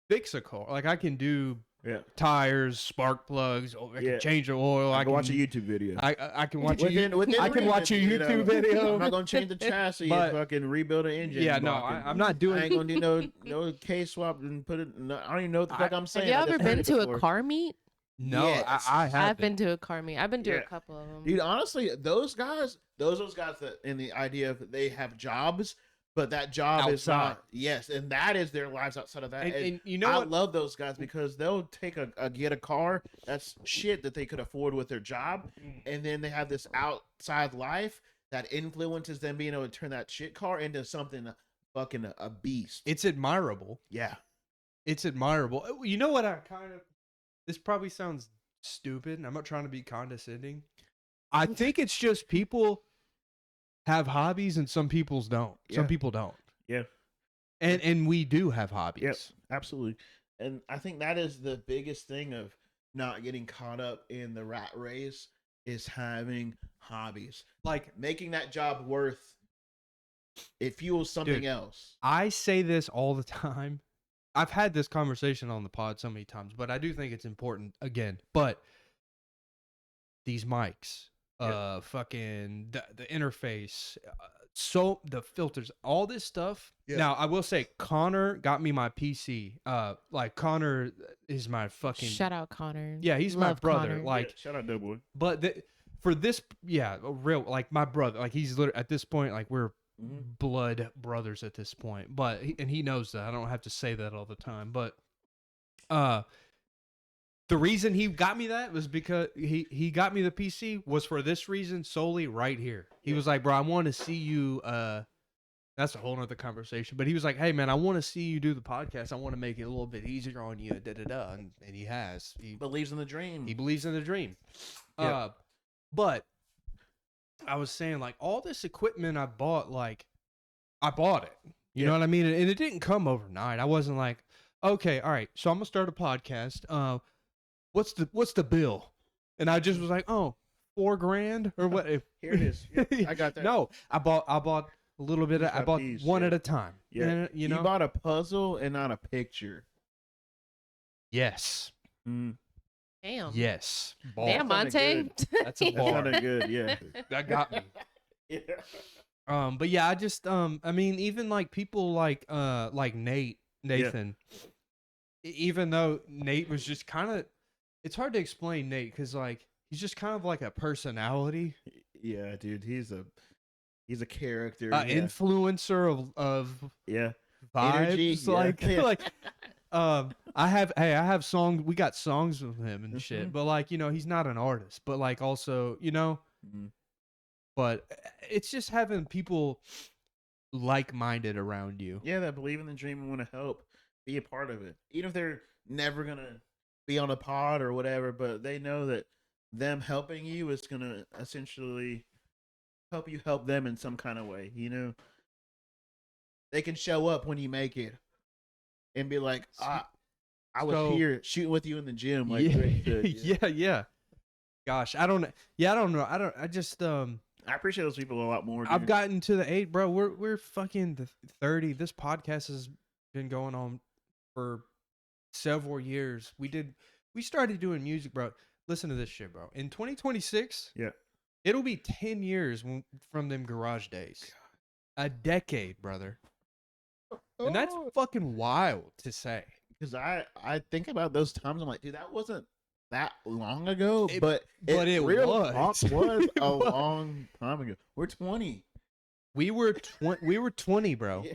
fix a car. Like I can do Yeah. tires, spark plugs. I Yeah. can change the oil. I I can watch a YouTube video. I can watch Within I can watch a reason, YouTube video. I'm not gonna change the chassis But- and fucking rebuild an engine. Yeah, no, block and- I'm not I doing. ain't gonna do no case swap and put it. No, I don't even know what the fuck I'm Have saying. you I ever just been heard it to a before. car meet? No, Yes. I I've haven't. been to a car meet. I've been to Yeah. a couple of them. Dude, honestly, those guys that in the idea of they have jobs, but that job is Outside. not. Yes, and that is their lives outside of that. And you know I what? love those guys because they'll take get a car that's shit that they could afford with their job, and then they have this outside life that influences them being able to turn that shit car into something fucking a beast. It's admirable. Yeah. It's admirable. You know what? This probably sounds stupid, and I'm not trying to be condescending. I think it's just people have hobbies and some people's don't. Some Yeah. people don't. Yeah. And we do have hobbies. Yep, absolutely. And I think that is the biggest thing of not getting caught up in the rat race is having hobbies. Like Making that job worth it fuels something Dude. else. I say this all the time. I've had this conversation on the pod so many times, but I do think it's important again. But these mics, Yep. fucking the interface, so the filters, all this stuff. Yeah. Now I will say Connor got me my PC. Like Connor is my fucking Shout out Connor. yeah, he's my Love brother. Connor. Like, Shout out Doughboy. but for this, yeah, a real like my brother. Like he's literally at this point, like we're Mhm. blood brothers at this point. But and he knows that. I don't have to say that all the time. But the reason he got me that was because he got me the PC was for this reason solely right here. He was like, bro, I want to see you. That's a whole nother conversation. But he was like, hey man, I want to see you do the podcast. I want to make it a little bit easier on you. Da da da. And he has. He Believes in the dream. believes in the dream. Yeah. But I was saying like all this equipment I bought, like I bought it. You know Yeah. what I mean? And it didn't come overnight. I wasn't like, okay, all right, so I'm gonna start a podcast. What's the bill? And I just was like, oh, $4,000 or what? Here it is. Yeah, I got that. No, I bought a little bit. Piece I by bought piece, one yeah. at a time. Yeah. And, you know. bought a puzzle and not a picture. Yes. Mm. Damn. Yes. Ball. Damn, Sounded Monte. That's a That bar. sounded good. Yeah. That got me. Yeah. But yeah, I just I mean, even like people like Nathan, even though Nate was just kind of, it's hard to explain Nate because like he's just kind of like a personality, Yeah, dude. He's a character. influencer of Yeah. vibes, Energy, yeah. like Yeah. like I have songs, we got songs with him and shit, Mhm. but like, you know, he's not an artist, but like also, you know, Mhm. but it's just having people like-minded around you. Yeah, that believe in the dream and want to help, be a part of it. Even if they're never gonna be on a pod or whatever, but they know that them helping you is gonna essentially help you help them in some kind of way. You know, they can show up when you make it and be like, I was So- here shooting with you in the gym, like yeah, Drake did. yeah. Gosh, I don't know. Yeah, I don't know. I just I appreciate those people a lot more. I've dude. gotten to the 8, bro. We're fucking the 30. This podcast has been going on for several years. We started doing music, bro. Listen to this shit, bro. In 2026, Yeah. it'll be 10 years from them garage days. A decade, brother. And that's fucking wild to say. Because I think about those times. I'm like, dude, that wasn't that long ago, It- but but it real was. talk was It a was. long time ago. We're 20. We were 20, bro. Yeah.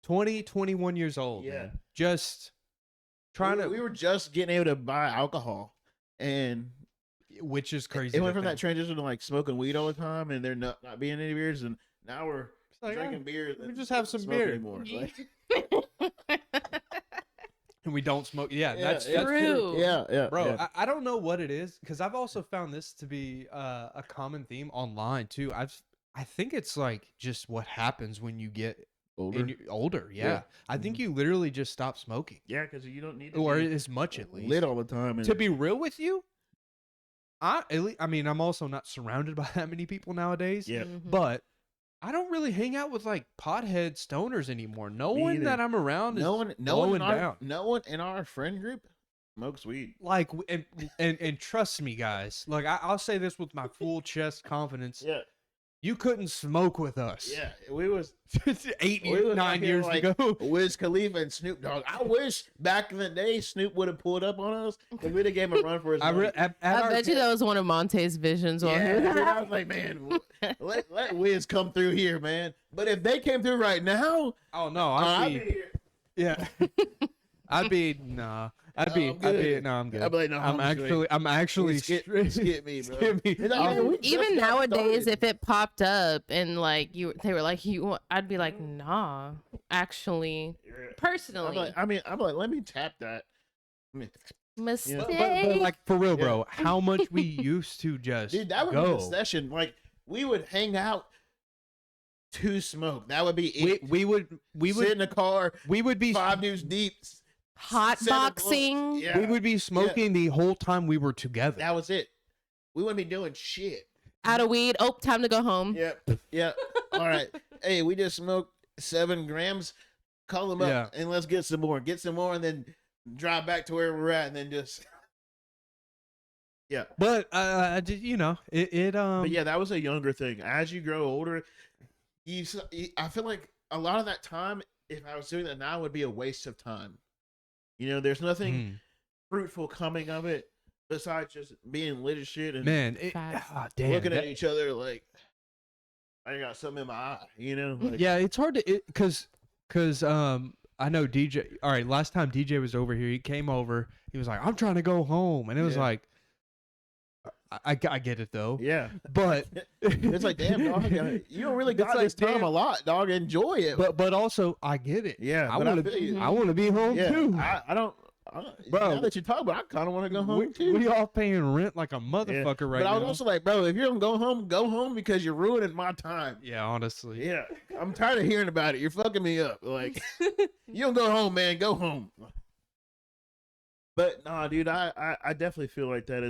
20, 21 years old, Yeah. man. Just trying we were just getting able to buy alcohol, and which is crazy. it went to from that think. transition to like smoking weed all the time, and there not being any beers, and now we're It's like, drinking beer. we and just have some smoking beer. anymore. Like, and we don't smoke. Yeah, Yeah, that's yeah. True. yeah, Bro, yeah. I don't know what it is because I've also found this to be a common theme online too. I think it's like just what happens when you get older. older. Yeah. Yeah. I think you literally just stop smoking, Yeah, because you don't need to or be as much at least. lit all the time. And To be real with you, I mean, I'm also not surrounded by that many people nowadays. yeah, Mhm. But I don't really hang out with like pothead stoners anymore. No Me one either. that I'm around is no one blowing down. no one in our friend group smokes weed. like and trust me, guys. Like I'll say this with my full chest confidence. Yeah, You couldn't smoke with us. Yeah, we was 8 We was out 9 here years like ago. Wiz Khalifa and Snoop Dogg. I wish back in the day Snoop would have pulled up on us because we'd have gave him a run for his money. I bet you that was one of Monte's visions. While he Yeah, was dude, I was like, man, let Wiz come through here, man. But if they came through right now, Oh no, I'd I'd be be here. yeah. I'd be nah. I'd be I'm good. no, I'm good. I'd be like, no, I'm actually skip me, bro. skip me. He's like, yeah, we just even got nowadays, started. if it popped up and like they were like I'd be like, nah, actually, Yeah. personally, I'm like, let me tap that. I mean, mistake. But like for real, Yeah. bro, how much we used to just dude, that would go. be a session. Like, we would hang out to smoke. That would be it. we would Sit in the car, we would be 5 news deep. Hot set up boxing. blunts. Yeah, we would be smoking the whole time we were together. that was it. We wouldn't be doing shit. Out of weed. Oh, time to go home. Yep. Yep. All right. Hey, we just smoked 7 grams. Call them up Yeah. and let's get some more. Get some more and then drive back to where we're at and then just. Yeah. But I did, you know, it But yeah, that was a younger thing. As you grow older, I feel like a lot of that time, if I was doing that now, would be a waste of time. You know, there's nothing mm, fruitful coming of it besides just being lit as shit and man, Facts. damn, looking at that- each other like I got something in my eye. You know? Like, yeah, it's hard to because I know DJ. All right, last time DJ was over here, he came over. He was like, "I'm trying to go home," and it was Yeah. like, I get it though, Yeah. but It's like, damn, dog, you don't really It's got like, this time damn. a lot, dog. Enjoy it. but also I get it. yeah, I but want feel you. to I want to be home Yeah, too. I don't. Bro, now that you talk about, it, I kind of want to go home too. we all paying rent like a motherfucker right but I was now. also like, bro, if you're gonna go home because you're ruining my time. Yeah, honestly. Yeah, I'm tired of hearing about it. You're fucking me up. Like, you don't go home, man. Go home. But nah, dude, I definitely feel like that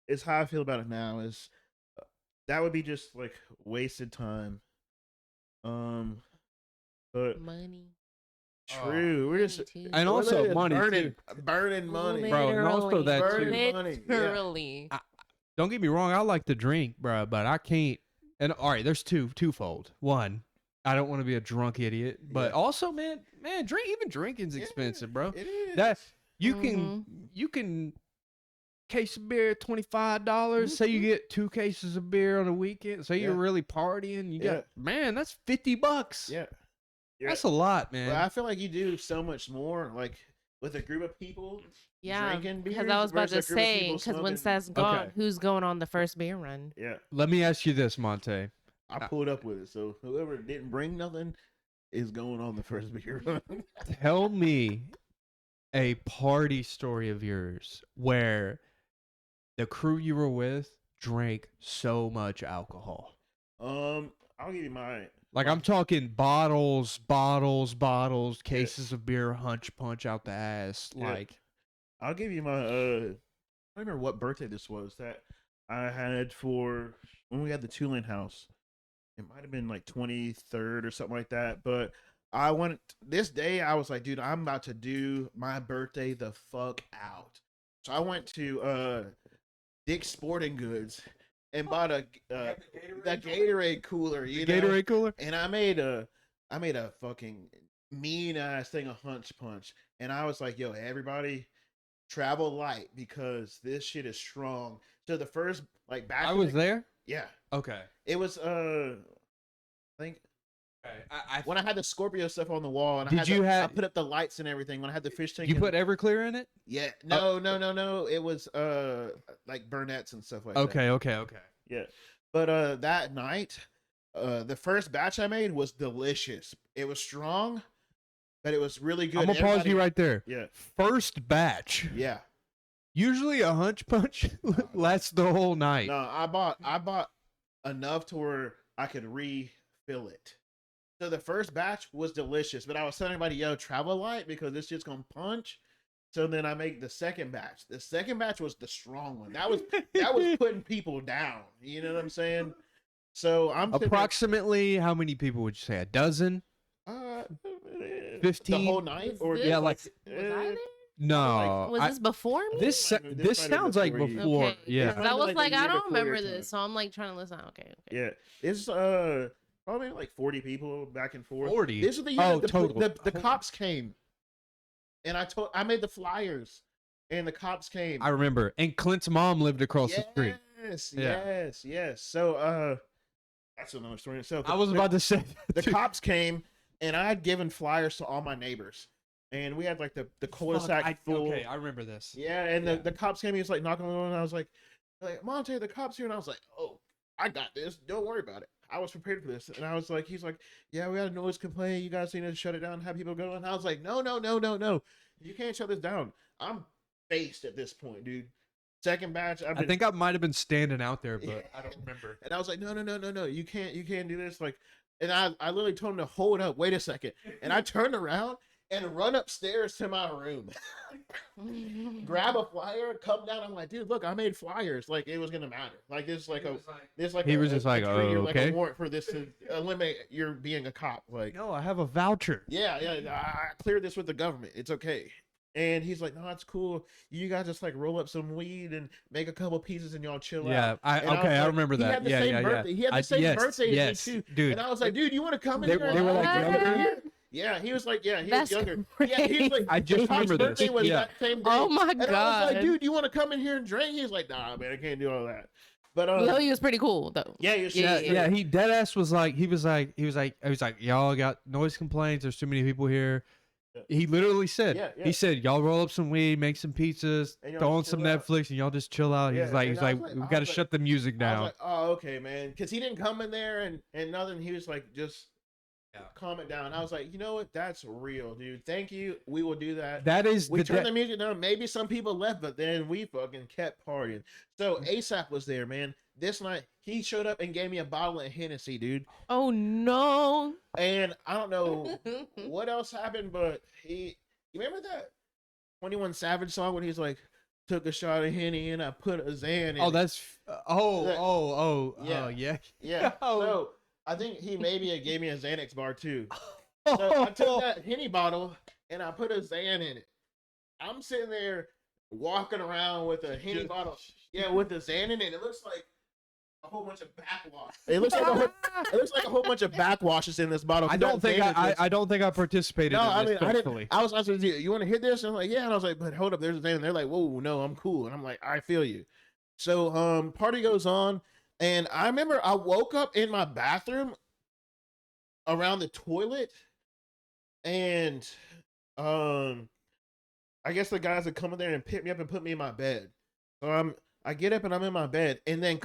is how I feel about it now. Is that would be just like wasted time. But Money. true, we're just Money, too. And we're also literally money burning, too. burning money, Bro, and also that too. burning money. Yeah. Literally. Don't get me wrong, I like to drink, bro, but I can't. And all right, there's twofold. One, I don't want to be a drunk idiot, but Yeah. also, man, even drinking's Yeah, expensive, bro. It is. That Mm-hmm. you can case of beer $25. Say you get 2 cases of beer on a weekend. Say you're Yeah. really partying. You Yeah. got man, that's $50. Yeah. Yeah. That's a lot, man. But I feel like you do so much more, like with a group of people. Yeah, drinking because beers I was about to versus a group of say, people because when smoking- Seth's gone, Okay. who's going on the first beer run? Yeah, Let me ask you this, Monte. I pulled up with it. So whoever didn't bring nothing is going on the first beer run. Tell me a party story of yours where the crew you were with drank so much alcohol. I'll give you my. Like I'm talking bottles, cases of beer, hunch punch out the ass. Yeah. Like I'll give you my. I don't remember what birthday this was that I had for when we had the Tulane house. It might have been like 23rd or something like that. But I went this day. I was like, dude, I'm about to do my birthday the fuck out. So I went to Dick's Sporting Goods and bought a that Gatorade cooler. You know, Gatorade cooler. and I made a fucking mean ass thing of hunch punch. And I was like, yo, everybody travel light because this shit is strong. So the first like back I was there. yeah. Okay. It was I think Okay. I when I had the Scorpio stuff on the wall and Did I had you I have- put up the lights and everything when I had the fish tank. you and- put Everclear in it. yeah. No. It was like Burnett's and stuff like that. Okay. Yeah. But that night, the first batch I made was delicious. It was strong, but it was really good. I'm gonna pause Everybody- you right there. Yeah. First batch. Yeah. Usually a hunch punch lasts the whole night. No, I bought enough to where I could refill it. So the first batch was delicious, but I was telling everybody, yo, travel light because this shit's gonna punch. So then I make the second batch. The second batch was the strong one. That was putting people down. You know what I'm saying? So I'm sitting there- Approximately how many people would you say? A dozen? uh, 15? the whole night, or Was Yeah, this- like Was I there? No, Was this before me? this Might have- this this might have sounds like before you. before. Okay. Yeah. Because I was Like like, the I year don't before your remember time. this, so I'm like trying to listen. Okay. Yeah, it's probably like 40 people back and forth. 40. This was the year Oh, the, total. the cops came, and I made the flyers, and the cops came. I remember. And Clint's mom lived across the street. Yes, Yeah. yes. So that's another story in itself. I was about to say that the too. cops came, and I had given flyers to all my neighbors, and we had like the Fuck, cul-de-sac full. Okay, I remember this. Yeah, and Yeah. the cops came. He was like knocking on the door, and I was like, Monte, the cops here, and I was like, oh, I got this. Don't worry about it. I was prepared for this, and I was like, he's like, yeah, we had a noise complaint. You guys need to shut it down, have people go. And I was like, no, you can't shut this down. I'm faced at this point, dude. Second batch. I think I might have been standing out there, but Yeah. I don't remember. And I was like, no, you can't do this. Like, and I literally told him to hold up, wait a second. And I turned around and run upstairs to my room, grab a flyer, come down. I'm like, dude, look, I made flyers. Like it was gonna matter. Like this, like He was just like, a oh, trigger, like okay. a warrant for this to eliminate your being a cop. Like, No, I have a voucher. yeah, I cleared this with the government. It's okay. And he's like, no, it's cool. You guys just like roll up some weed and make a couple pieces and y'all chill Yeah, out. And was I like- remember he that. had the Yeah, same yeah, birthday. yeah. He had the same birthday yes, as me too. dude. And I was like, dude, you want to come in They- here? they were, like, and younger? here? Yeah, he was like, yeah, he That's was younger. great. Yeah, he was like, I just his remember this. birthday was Yeah. that same day. Oh my and I was god. like, dude, you want to come in here and drink? He's like, nah, man, I can't do all that. But No, he was pretty cool though. yeah, you're Yeah, Yeah, he dead ass was like, he was like, y'all got noise complaints. There's too many people here. Yeah. He literally said, Yeah, yeah. he said, y'all roll up some weed, make some pizzas, And y'all throw on just some chill out. Netflix, and y'all just chill out. Yeah, He's like, and I was like- we I got to was like- shut the music I was down. like, oh, okay, man, because he didn't come in there and nothing. He was like, just calm it down. I was like, you know what? That's real, dude. Thank you. We will do that. That is We the turned the music down. Maybe some people left, but then we fucking kept partying. So Mm. ASAP was there, man. This night he showed up and gave me a bottle of Hennessy, dude. Oh no. And I don't know what else happened, but you remember that 21 Savage song when he's like, took a shot of Henny and I put a Xan in Oh, it? that's Yeah. oh yeah. Yeah. Oh. So I think he maybe gave me a Xanax bar too. So I took that Henny bottle and I put a Xan in it. I'm sitting there walking around with a Henny bottle, with a Xan in it. It looks like a whole bunch of backwash. It looks like a whole bunch of backwashes in this bottle. I don't think I don't think I participated No, in I this, mean, I thankfully. didn't. I was asking you want to hit this? And I'm like, yeah. And I was like, but hold up, there's a Xan. And they're like, whoa, no, I'm cool. And I'm like, I feel you. So party goes on, and I remember I woke up in my bathroom around the toilet, and I guess the guys would come in there and pick me up and put me in my bed. So I get up and I'm in my bed, and then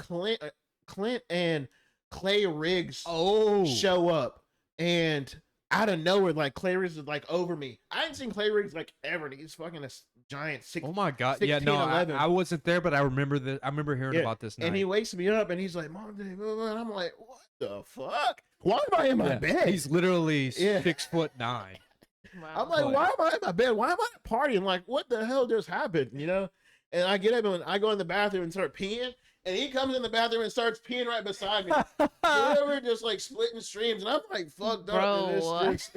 Clint and Clay Riggs Oh, show up, and out of nowhere, like Clay Riggs is like over me. I ain't seen Clay Riggs like ever. And he's fucking a giant six. oh my god. Yeah, 16, no, 11. I wasn't there, but I remember I remember hearing Yeah, about this night. And he wakes me up and he's like, "Mom, Dave," and I'm like, "What the fuck? Why am I in my Yeah, bed?" He's literally Yeah. 6'9". I'm like, But- "Why am I in my bed? Why am I partying? Like, what the hell just happened?" You know? And I get up and I go in the bathroom and start peeing, and he comes in the bathroom and starts peeing right beside me. We're just like splitting streams, and I'm like fucked up. In Bro. this.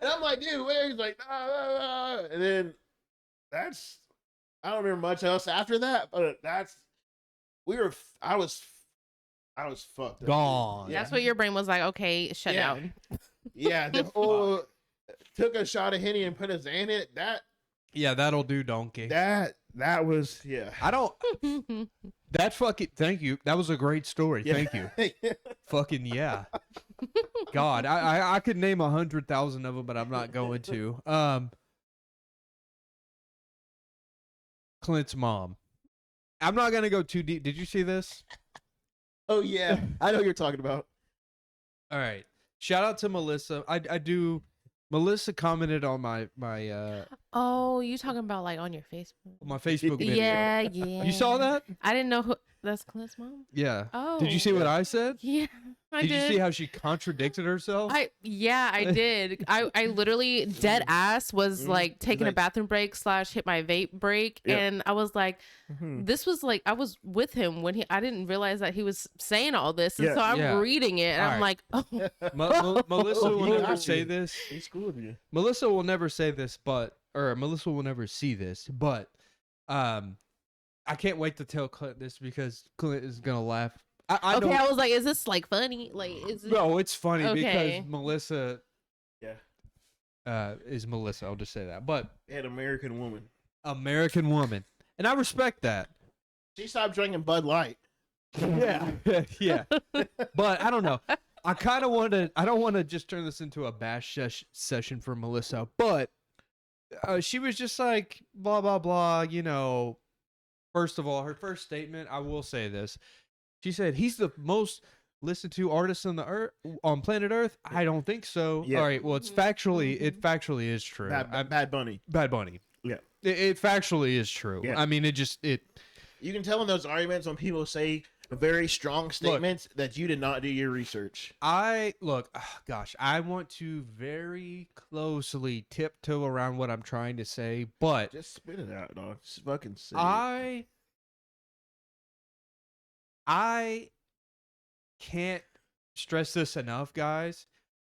And I'm like, dude, where? He's like, nah, nah, nah. And then I don't remember much else after that, but I was fucked up. Gone. Yeah. That's what your brain was like, okay, shut Yeah. down. Yeah, the whole took a shot of Henny and put a Xan in it. Yeah, that'll do, donkey. That was yeah. I don't. That fucking. Thank you. That was a great story. Yeah. Thank you. Fucking yeah. God, I could name 100,000 of them, but I'm not going to. Clint's mom. I'm not gonna go too deep. Did you see this? Oh yeah, I know what you're talking about. All right. Shout out to Melissa. I do. Melissa commented on my Oh, you talking about like on your Facebook? Facebook video. Yeah, yeah. You saw that? I didn't know who. That's Clint's mom. Yeah. Oh. Did you see what I said? Yeah, I Did did. you see how she contradicted herself? I did. I literally dead ass was Mhm. like taking a Like- bathroom break / hit my vape break, Yeah. and I was like, Mhm. this was like I was with him when I didn't realize that he was saying all this, and Yeah. so I'm Yeah. reading it, and All I'm right. like, oh, Melissa will You never got say you. this. He's cool with you. Melissa will never say this, but or Melissa will never see this, but I can't wait to tell Clint this because Clint is gonna laugh. I Okay, don't. I was like, is this like funny? Like, is it? No, it's funny Okay. because Melissa Yeah. is Melissa. I'll just say that. But An American woman. American woman, and I respect that. She stopped drinking Bud Light. Yeah, yeah. But I don't know. I kind of want to. I don't want to just turn this into a bash session for Melissa. But she was just like blah blah blah. You know. First of all, her first statement. I will say this. She said he's the most listened to artist on the earth on planet Earth. I don't think so. Yeah. All right. Well, it factually is true. Bad Bunny. Bad Bunny. Yeah. It factually is true. Yeah. I mean, it. You can tell in those arguments when people say very strong statements that you did not do your research. I want to very closely tiptoe around what I'm trying to say, but Just spit it out, dog. Just fucking say it. I can't stress this enough, guys.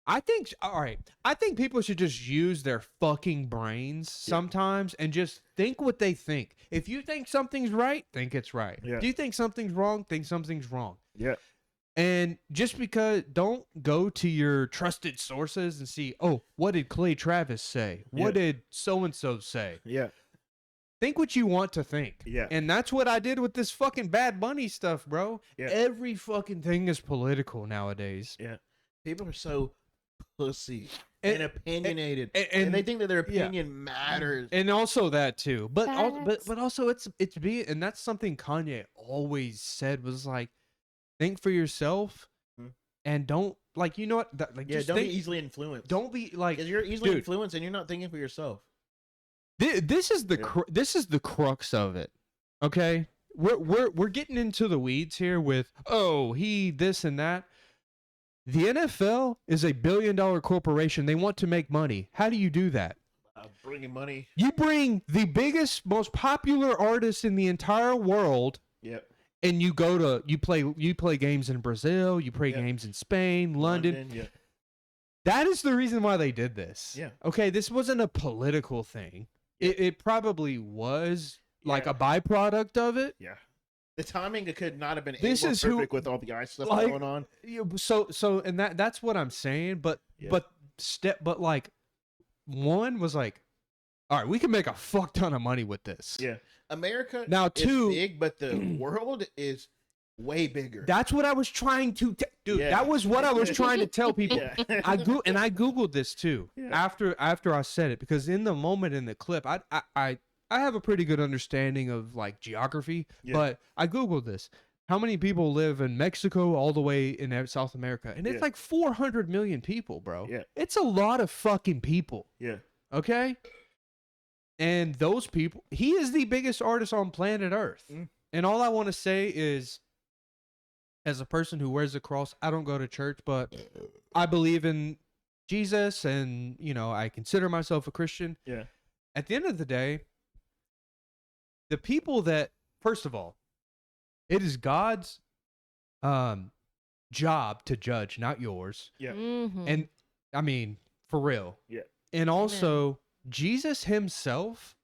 I think people should just use their fucking brains sometimes and just think what they think. If you think something's right, think it's right. Yeah. If you think something's wrong, think something's wrong. Yeah. And just because, don't go to your trusted sources and see, oh, what did Clay Travis say? What did so-and-so say? Yeah. Think what you want to think. Yeah. And that's what I did with this fucking Bad Bunny stuff, bro. Yeah. Every fucking thing is political nowadays. Yeah. People are so pussy And- and opinionated. and- And they think that their opinion matters. And also that too. But Facts. but also it's being, and that's something Kanye always said was like, think for yourself and don't, like, you know what, just don't think, be easily influenced. don't be like, Because you're easily dude, influenced and you're not thinking for yourself. This is the Yeah. this is the crux of it. Okay, we're getting into the weeds here with he this and that. The NFL is a $1 billion corporation. They want to make money. How do you do that? Bringing money. You bring the biggest, most popular artist in the entire world, Yep. and you play games in Brazil. You play games in Spain, London. Yeah. That is the reason why they did this. Yeah. Okay, this wasn't a political thing. It probably was like Yeah. a byproduct of it. Yeah. The timing could not have been This more is who- perfect with all the ice stuff like- going on. So and that's what I'm saying. But Yeah. but like one was like, all right, we can make a fuck ton of money with this. Yeah. America Now, is two- big, but the world is way bigger. That's what I was trying to dude. Yeah. That was what I was trying to tell people. Yeah. I googled this too Yeah. after I said it, because in the moment in the clip, I have a pretty good understanding of like geography, Yeah. but I googled this. How many people live in Mexico all the way in South America? And it's Yeah. like 400 million people, bro. Yeah. It's a lot of fucking people. Yeah. Okay? And those people, he is the biggest artist on planet Earth. Mm. And all I want to say is, as a person who wears a cross, I don't go to church, but I believe in Jesus, and, you know, I consider myself a Christian. Yeah. At the end of the day, the people that, first of all, it is God's job to judge, not yours. Yeah. Mhm. And I mean, for real. Yeah. And also, Jesus himself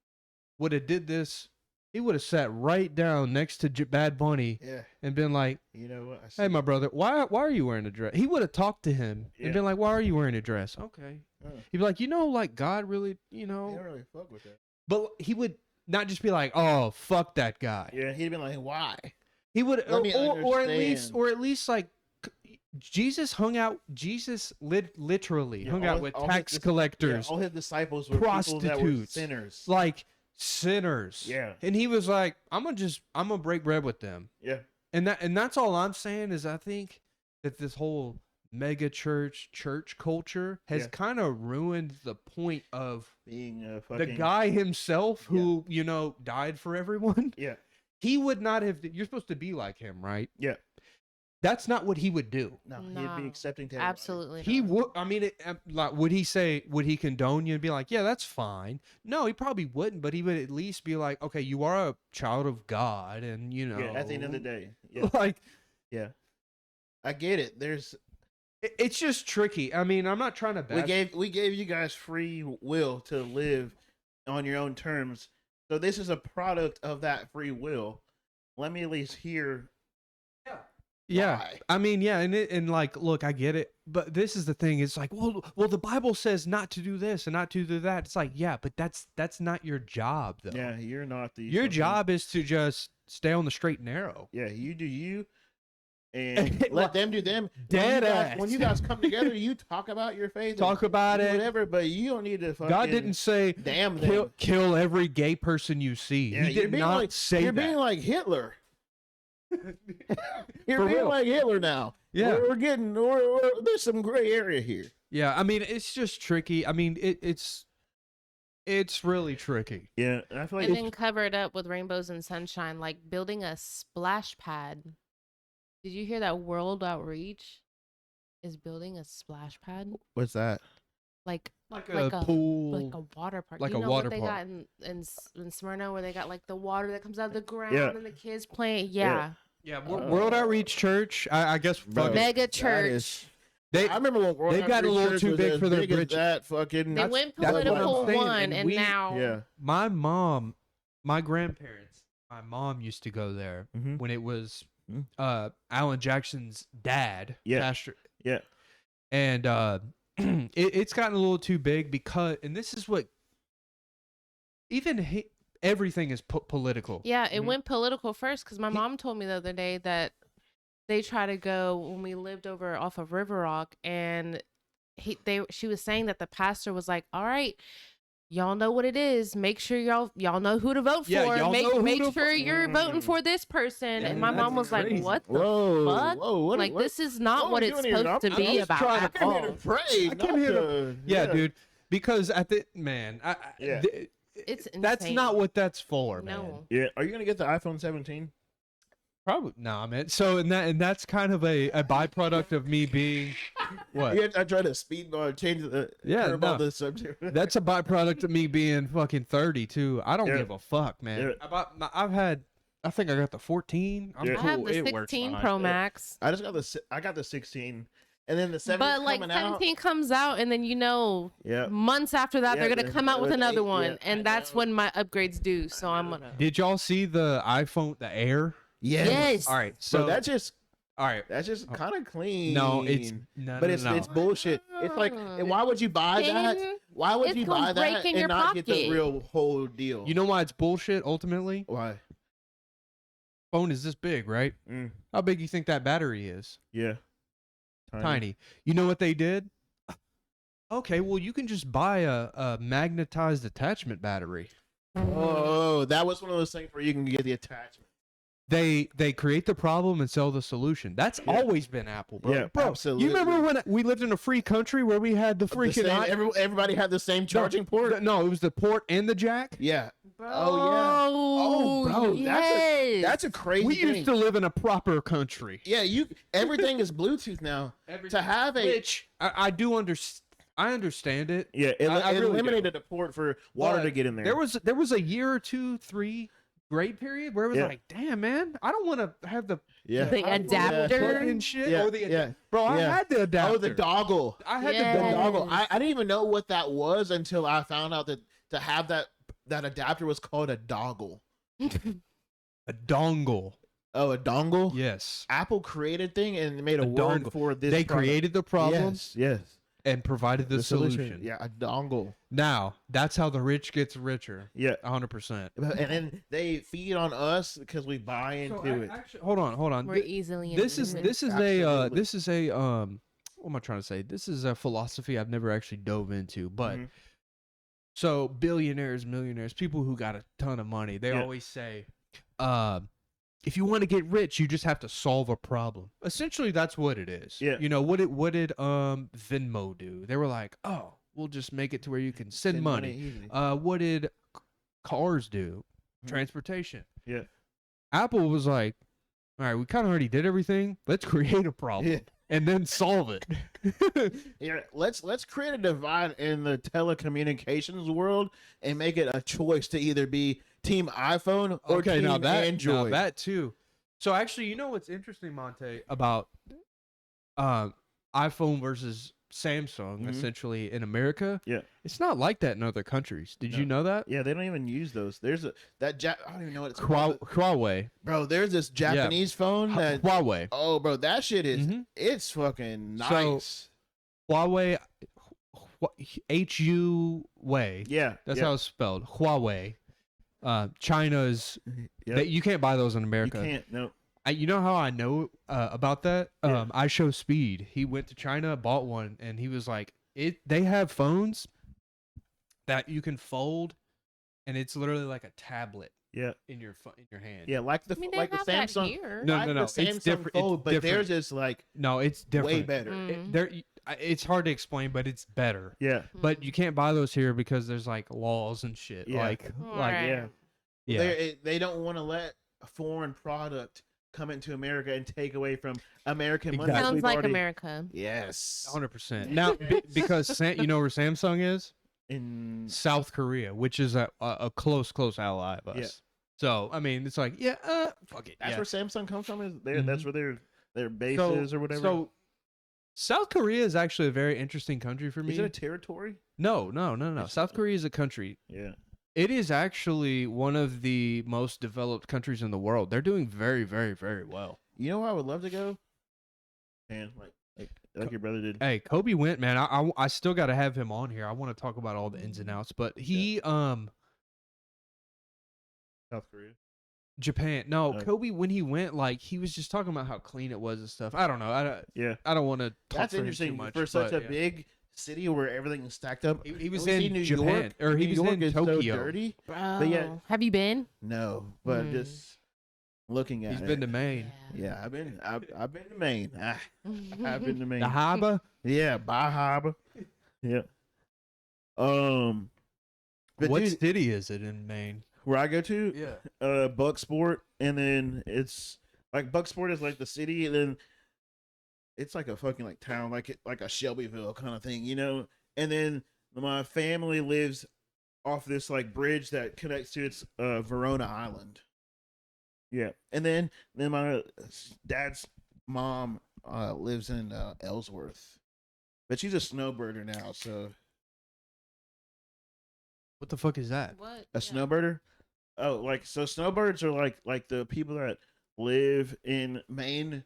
would have did this. He would have sat right down next to Bad Bunny Yeah. and been like, You know what? I "Hey, my brother, why are you wearing a dress?" He would have talked to him Yeah. and been like, "Why are you wearing a dress?" Okay. Uh. He'd be like, like God really, They don't really fuck with that. But he would not just be like, "Oh, fuck that guy." Yeah, he'd been like, why? He would, Let me or understand. at least like Jesus hung out. Jesus literally Yeah, hung all out his- with all tax his- collectors, Yeah, all his disciples were people that were prostitutes, sinners. like sinners. Yeah. And he was like, I'm gonna break bread with them. Yeah. And that's all I'm saying is I think that this whole mega church culture has Yeah. kind of ruined the point of Being a the fucking guy himself who, died for everyone. Yeah. He would not have, you're supposed to be like him, right? Yeah. That's not what he would do. No, he'd No, be accepting to everybody. Absolutely. He not. would, I mean, like, would he condone you and be like, yeah, that's fine? No, he probably wouldn't, but he would at least be like, okay, you are a child of God, and, Yeah, at the end of the day. Yeah. like, Yeah. I get it. There's it's just tricky. I mean, I'm not trying to bash. we gave you guys free will to live on your own terms. So this is a product of that free will. Let me at least hear. Yeah, Why? I mean, yeah, and like, look, I get it, but this is the thing. It's like, well, the Bible says not to do this and not to do that. It's like, yeah, but that's not your job, though. Yeah, you're not the. Your fucking- job is to just stay on the straight and narrow. Yeah, you do you, and let them do them. Dead ass. When you guys come together, you talk about your faith. Talk about do it. whatever, but you don't need to. Fucking God didn't say damn them. kill every gay person you see. Yeah, He you're did being not like, say You're that. being like Hitler. You're For being real. like Hitler now. Yeah. we're getting. There's some gray area here. Yeah, I mean, it's just tricky. I mean, it's really tricky. Yeah, I feel like And then cover it up with rainbows and sunshine, like building a splash pad. Did you hear that World Outreach is building a splash pad? what's that? Like Like Like a a- pool. like a water park. Like you a know water what they park. got in Smyrna, where they got like the water that comes out of the ground Yeah. and the kids playing. Yeah, Yeah, World Outreach Church. I guess Bro, fuck it. mega that church. is- They I remember when World they got a Outreach little Church too was big as for their big as britches. That fucking. They went that's what I'm political saying, one, and and we- now Yeah. my grandparents, my mom used to go there Mhm. when it was Mhm. Alan Jackson's dad, Yeah. pastor. Yeah. And it's gotten a little too big because, and this is what everything is political. yeah, it Mhm. went political first because my He- mom told me the other day that they try to go when we lived over off of River Rock, and she was saying that the pastor was like, "All right, y'all know what it is. Make sure y'all know who to vote Yeah, for. y'all know who Make to sure you're voting Mm. for this person." Yeah, And my that's mom was crazy. like, "What the Whoa, fuck? whoa, what? Like what? this is not what what are it's you doing here? supposed to I'm be just about trying to at I came here to all." pray. I came here to- Yeah, yeah. dude. Because at the man, Yeah. It's that's insane. not what that's for, man. No. Yeah, are you gonna get the iPhone 17? Probably no, man. So and that's kind of a byproduct of me being what? Yeah, I tried to change the curb on no. the subject. That's a byproduct of me being fucking 30 too. I don't Yeah. give a fuck, man. Yeah. I think I got the 14. I'm Yeah. I cool. have the It works 16 fine. Pro Max. I just got I got the 16, and then the 17 But like coming out. 17 comes out, and then Yeah, months after that, Yeah, they're gonna the- come out with the another 8, one, yeah, I and that's know. when my upgrades due. So I'm gonna. Did y'all see the iPhone, the Air? Yes. All right, So so that's just all right. kind of clean. No, it's no, but no, it's no. it's bullshit. It's like, and why would you buy that? Then Why would it's you gonna buy break that in and your not get the pocket. real whole deal? You know why it's bullshit? Ultimately, why? phone is this big, right? Mm, How big you think that battery is? yeah, Tiny. You know what they did? Okay, well you can just buy a magnetized attachment battery. Oh, that was one of those things where you can get the attachment. They create the problem and sell the solution. That's Yeah. always been Apple, bro. Yeah, bro, absolutely. You remember when we lived in a free country where we had the The freaking same, everybody had the same charging port. No, it was the port and the jack. Yeah. Bro, Oh, bro, yes. That's a crazy We thing. used to live in a proper country. Yeah, everything is Bluetooth now. To have a Which I do understand. I understand it. yeah, it, I it really do. eliminated a port for water But to get in there. There was a year or 2, 3 grade period where it was Yeah. like, damn man, I don't want to have the yeah. The iPhone adapter? plug and shit. Yeah, Or the yeah, bro, I yeah. had the adapter. Oh, the doggle. I had The Yes. doggle. I didn't even know what that was until I found out that to have that adapter was called a doggle. a dongle. Oh, a dongle. Yes. Apple created thing and made a A word dongle. for this. They product. created the problem Yes. and provided the solution. Yeah, a dongle. Now, that's how the rich gets richer. Yeah. 100%. And then they feed on us because we buy into it. Actually, hold on. We're easily. This is influenced. Absolutely. what am I trying to say? This is a philosophy I've never actually dove into, but Mhm. so billionaires, millionaires, people who got a ton of money, they Yeah. always say, if you want to get rich, you just have to solve a problem. Essentially, that's what it is. Yeah. You know, what did Venmo do? They were like, oh, we'll just make it to where you can send money. easy. What did cars do? Mhm. Transportation. Yeah. Apple was like, all right, we kind of already did everything. Let's create a problem Yeah. and then solve it. Yeah, let's create a divide in the telecommunications world and make it a choice to either be team iPhone or team now Android. that too. So actually, you know what's interesting, Monte, about iPhone versus Samsung Mhm. essentially in America. Yeah. It's not like that in other countries. Did you No. know that? Yeah, they don't even use those. There's I don't even know what it's Hua- called. Huawei. Bro, there's this Japanese phone that Huawei. oh bro, that shit is Mhm. it's fucking So- nice. Huawei. Huawei. Yeah. That's yeah. how it's spelled. Huawei. China's. Yep. You can't buy those in You America. can't. No. You know how I know about that? Yeah. I show Speed. He went to China, bought one, and he was like, They have phones that you can fold, and it's literally like a tablet Yeah. in your hand. Yeah, like the I mean, they like the have that Samsung. here. No, like no, the no. It's Samsung different. Fold, It's but different. theirs is like No, it's different. way better. Mm. It's hard to explain, but it's better. Yeah. But you can't buy those here because there's like laws and shit. Yeah. Like Right. Yeah. yeah. They don't want to let a foreign product come into America and take away from American money. Exactly. Sounds We've like already- America. Yes. 100%. Now, because you know where Samsung is? In South Korea, which is a close ally of us. Yeah. So I mean, it's like fuck it. that's yeah. where Samsung comes from. Is there? That's Mhm. where their base So- is or whatever. So South Korea is actually a very interesting country for me. is it a territory? No. It's- South Korea is a country. Yeah. It is actually one of the most developed countries in the world. They're doing very, very, very well. You know where I would love to go? And like your brother did. Hey, Kobe went, man. I still got to have him on here. I want to talk about all the ins and outs, but he South Korea. Japan. No, Oh. Kobe when he went, like he was just talking about how clean it was and stuff. I don't know. Yeah. I don't want to talk That's for him interesting too much for such but, a yeah. big city where everything is stacked up. He was We see in New Japan, York, or he New was York in is so Tokyo. dirty. Bro, yeah. have you been? No, but Mm. just looking at He's it. been to Maine. Yeah, I've been to Maine. I've been to Maine. The harbor. Yeah, by harbor. Yeah. But What dude, city is it in Maine? where I go to, Yeah. Bucksport, and then it's like Bucksport is like the city, and then it's like a fucking like town, like a Shelbyville kind of thing, you know. And then my family lives off this like bridge that connects to its Verona Island. Yeah, and then my dad's mom lives in Ellsworth, but she's a snowbirder now, so What the fuck is that? What? a snowbirder. Oh, like so snowbirds are like the people that live in Maine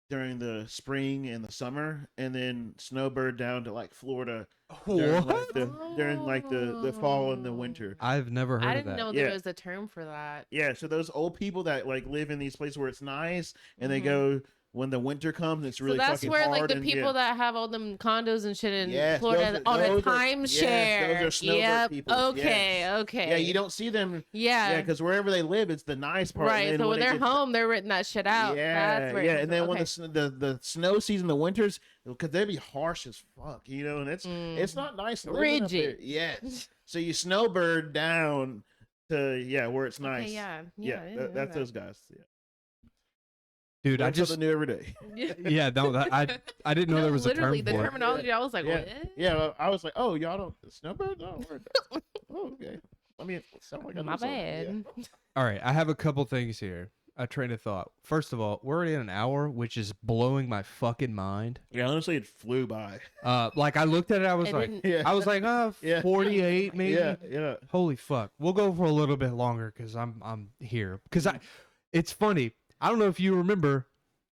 during the spring and the summer, and then snowbird down to like Florida during like the fall and the winter. I've never heard I of didn't that. know Yeah. there was a term for that. Yeah, so those old people that like live in these places where it's nice, and they Mhm. go when the winter comes, it's really so that's fucking where hard. like the and, people yeah. that have all them condos and shit in Yes, Florida those on a are- timeshare. yes, those are snowbird Yep. people, Okay. yes. Okay. Yeah, you don't see them. Yeah. Yeah, because wherever they live, it's the nice part. and right. then So when it they're gets- home, they're written that shit out. Yeah, That's where yeah, and then when okay. the snow season, the winters, because they'd be harsh as fuck, you know, and it's Mm. not nice. living up there. Rigid. Yes. So you snowbird down to where it's nice. Okay, yeah. Yeah, I didn't know that's that. those guys. Yeah. Dude, I Learn just something new every day. yeah, no, I didn't know No, there was a literally term the for it. terminology. I was like, Yeah. what? Yeah, well, I was like, oh, y'all don't snowbird? Oh, oh, okay. I mean, it sound like I My know something. bad. All right, I have a couple things here. A train of thought. First of all, we're already at an hour, which is blowing my fucking mind. Yeah, honestly, it flew by. Like I looked at it, I was It like, didn't- Yeah, I was like, Yeah. 48 maybe. yeah, yeah. Holy fuck. We'll go for a little bit longer because I'm here. Because it's funny. I don't know if you remember.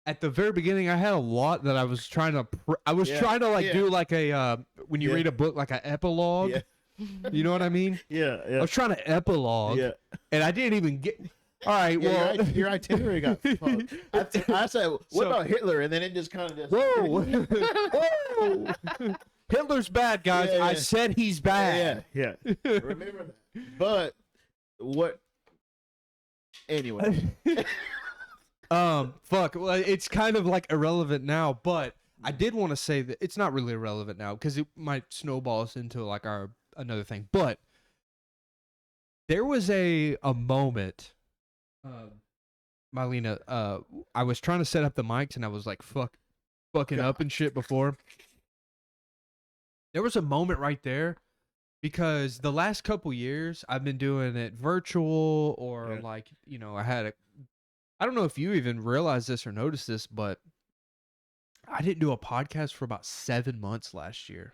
At the very beginning, I had a lot that I was trying to. I was Yeah, trying to like yeah. do like a when you Yeah. read a book like an epilogue. Yeah. You know what I mean? Yeah, I yeah. was trying to epilogue, Yeah. and I didn't even get. All right, Yeah, well, your itinerary got fucked. I said, what So- about Hitler? And then it just kind of just. Whoa, whoa! Hitler's bad, guys. Yeah, I yeah. said he's bad. Yeah, yeah. Remember that. But what? Anyway. Fuck. Well, it's kind of like irrelevant now, but I did want to say that it's not really irrelevant now because it might snowball us into like another thing. But there was a moment, Marlena. I was trying to set up the mics and I was like fucking up and shit before. There was a moment right there because the last couple years I've been doing it virtual or Yeah. like, I had I don't know if you even realized this or noticed this, but I didn't do a podcast for about 7 months last year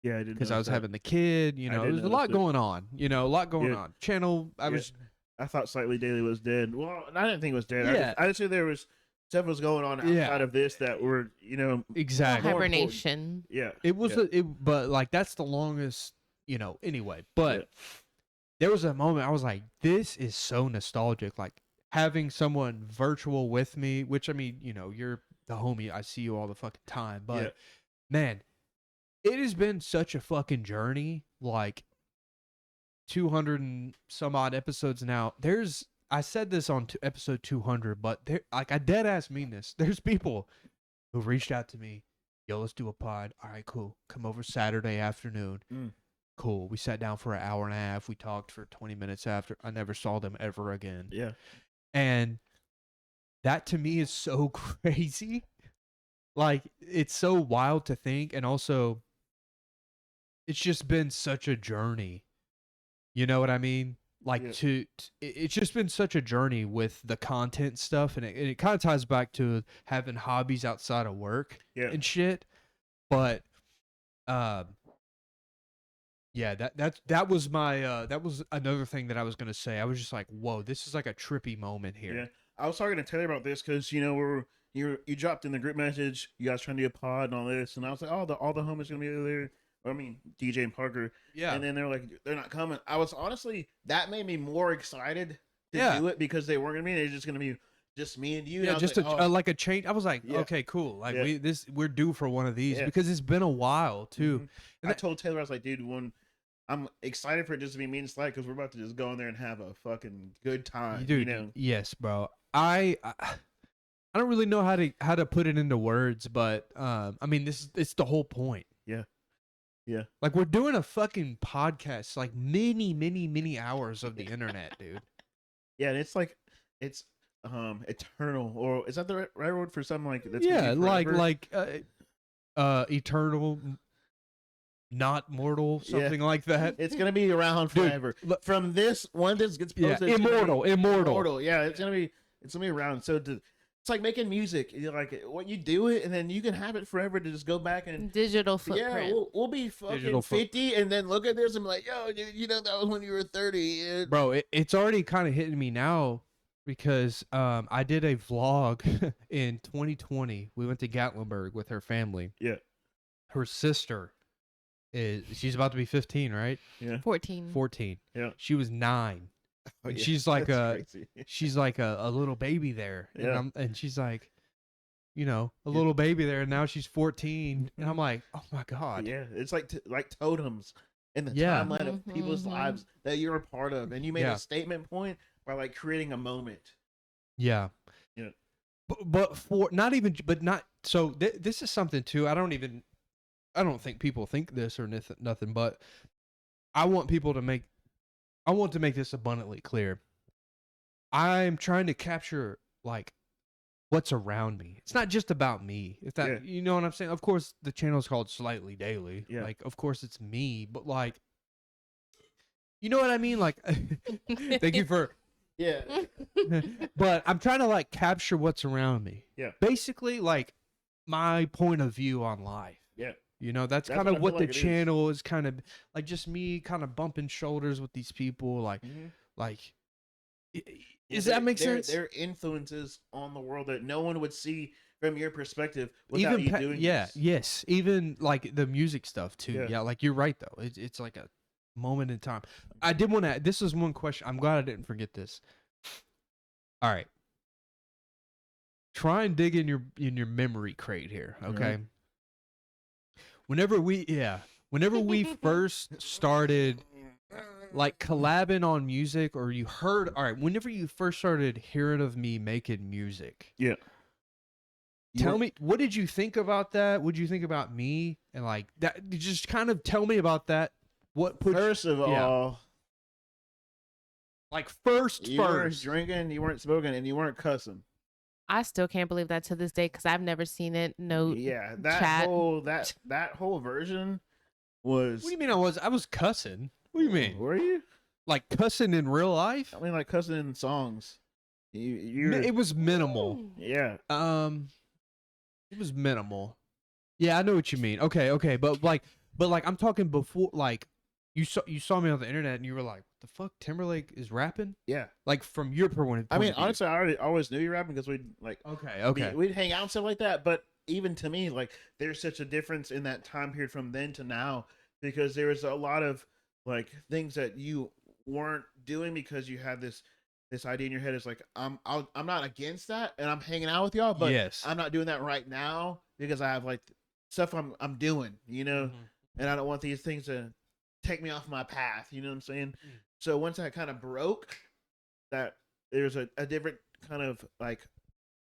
Yeah, I did because I was notice that. having the kid. You I know, did there's a notice lot it. going on. You know, a lot going Yeah. on. Channel. I Yeah. was. I thought Slightly Daily was dead. Well, I didn't think it was dead. Yeah. I just knew there was stuff was going on outside Yeah. of this that were, Exactly. More important. Hibernation. yeah. It was, Yeah. but like that's the longest, anyway. But there was a moment I was like, this is so nostalgic. Like having someone virtual with me, which I mean, you're the homie. I see you all the fucking time. But Yeah. man, it has been such a fucking journey. Like 200 and some odd episodes now. I said this on episode 200, but I dead ass mean this. There's people who reached out to me. Yo, let's do a pod. All right, cool. Come over Saturday afternoon. Mm. Cool. We sat down for an hour and a half. We talked for 20 minutes after. I never saw them ever again. Yeah. And that to me is so crazy. Like, it's so wild to think. And also, it's just been such a journey. You know what I mean? Like, Yeah. it's just been such a journey with the content stuff. And it kind of ties back to having hobbies outside of work Yeah. and shit. But, yeah, that was my that was another thing that I was gonna say. I was just like, whoa, this is like a trippy moment here. Yeah. I was talking to Taylor about this because you dropped in the group message, you guys trying to do a pod and all this, and I was like, all the homies gonna be there. I mean, DJ and Parker. Yeah. And then they're like, they're not coming. I was honestly, that made me more excited to Yeah. do it because they weren't gonna be. They're just gonna be just me and you. And I Yeah, was just like, oh, like a change. I was like, Yeah. okay, cool. Like Yeah. we're due for one of these Yeah. because it's been a while too. mhm. And I that- told Taylor, I was like, dude, I'm excited for it just to be me and Slide because we're about to just go in there and have a fucking good time. Dude, yes, bro. I don't really know how to put it into words, but I mean, it's the whole point. Yeah. Yeah. Like we're doing a fucking podcast, like many hours of the internet, dude. Yeah, and it's like it's eternal, or is that the right word for something like that's Yeah, gonna be forever? like eternal, not mortal, Yeah. something like that. It's gonna be around Dude, forever. look- From this one, this gets Yeah, posted. it's gonna be immortal. Yeah, it's gonna be around. So it's like making music. You're like what you do it, and then you can have it forever to just go back and. Digital Yeah, footprint. we'll be fucking Digital 50 and then look at this and be like, yo, dude, that was when you were 30. Bro, it's already kind of hitting me now because I did a vlog in 2020. We went to Gatlinburg with her family. Yeah. Her sister she's about to be 15, right? 14. 14. Yeah. She was 9. Oh, And yeah, she's like that's crazy. she's like a little baby there. Yeah. And she's like, a Yeah. little baby there, and now she's 14. And I'm like, oh my God. Yeah, it's like totems in the Yeah. timeline of people's Mhm. lives that you're a part of, and you made Yeah. a statement point by like creating a moment. Yeah. Yeah. But for not even, but not, so this is something too. I don't think people think this or nothing, but I want to make this abundantly clear. I'm trying to capture like what's around me. It's not just about me. If that, Yeah. you know what I'm saying? Of course, the channel is called Slightly Daily. Yeah. Like, of course it's me, but like, you know what I mean? Like, thank you for, Yeah, but I'm trying to like capture what's around me. Yeah. Basically, like my point of view on life. yeah, That's That's kind what I of what feel the like it is. channel is kind of like, just me kind of bumping shoulders with these people. Like, does that make sense? Their influences on the world that no one would see from your perspective without you doing. yeah, this. yes, even like the music stuff too. Yeah. Yeah, like you're right though. It's like a moment in time. I did want to. This is one question. I'm glad I didn't forget this. All right, try and dig in your memory crate here, okay? Whenever we first started like collabing on music, or you heard, all right, whenever you first started hearing of me making music, Yeah. tell me, what did you think about that? What did you think about me? And like that, just kind of tell me about that. What put First of yeah. all, like first, you weren't drinking, you weren't smoking, and you weren't cussing. I still can't believe that to this day because I've never seen it. No. Yeah, that chat. whole version was. What do you mean I was cussing? What do you mean? Were you? Like cussing in real life? I mean, like cussing in songs. You It was minimal. yeah. It was minimal. Yeah, I know what you mean. Okay, but I'm talking before. Like, you saw me on the internet and you were like, "The fuck, Timberlake is rapping?" Yeah. Like from your point I mean, of view. honestly, always knew you were rapping because we'd like Okay. we'd hang out and stuff like that. But even to me, like there's such a difference in that time period from then to now because there was a lot of like things that you weren't doing because you had this idea in your head. Is like I'm not against that, and I'm hanging out with y'all, but Yes. I'm not doing that right now because I have like stuff I'm doing, you know, and I don't want these things to take me off my path. You know what I'm saying? So once that kind of broke, that there's a different kind of like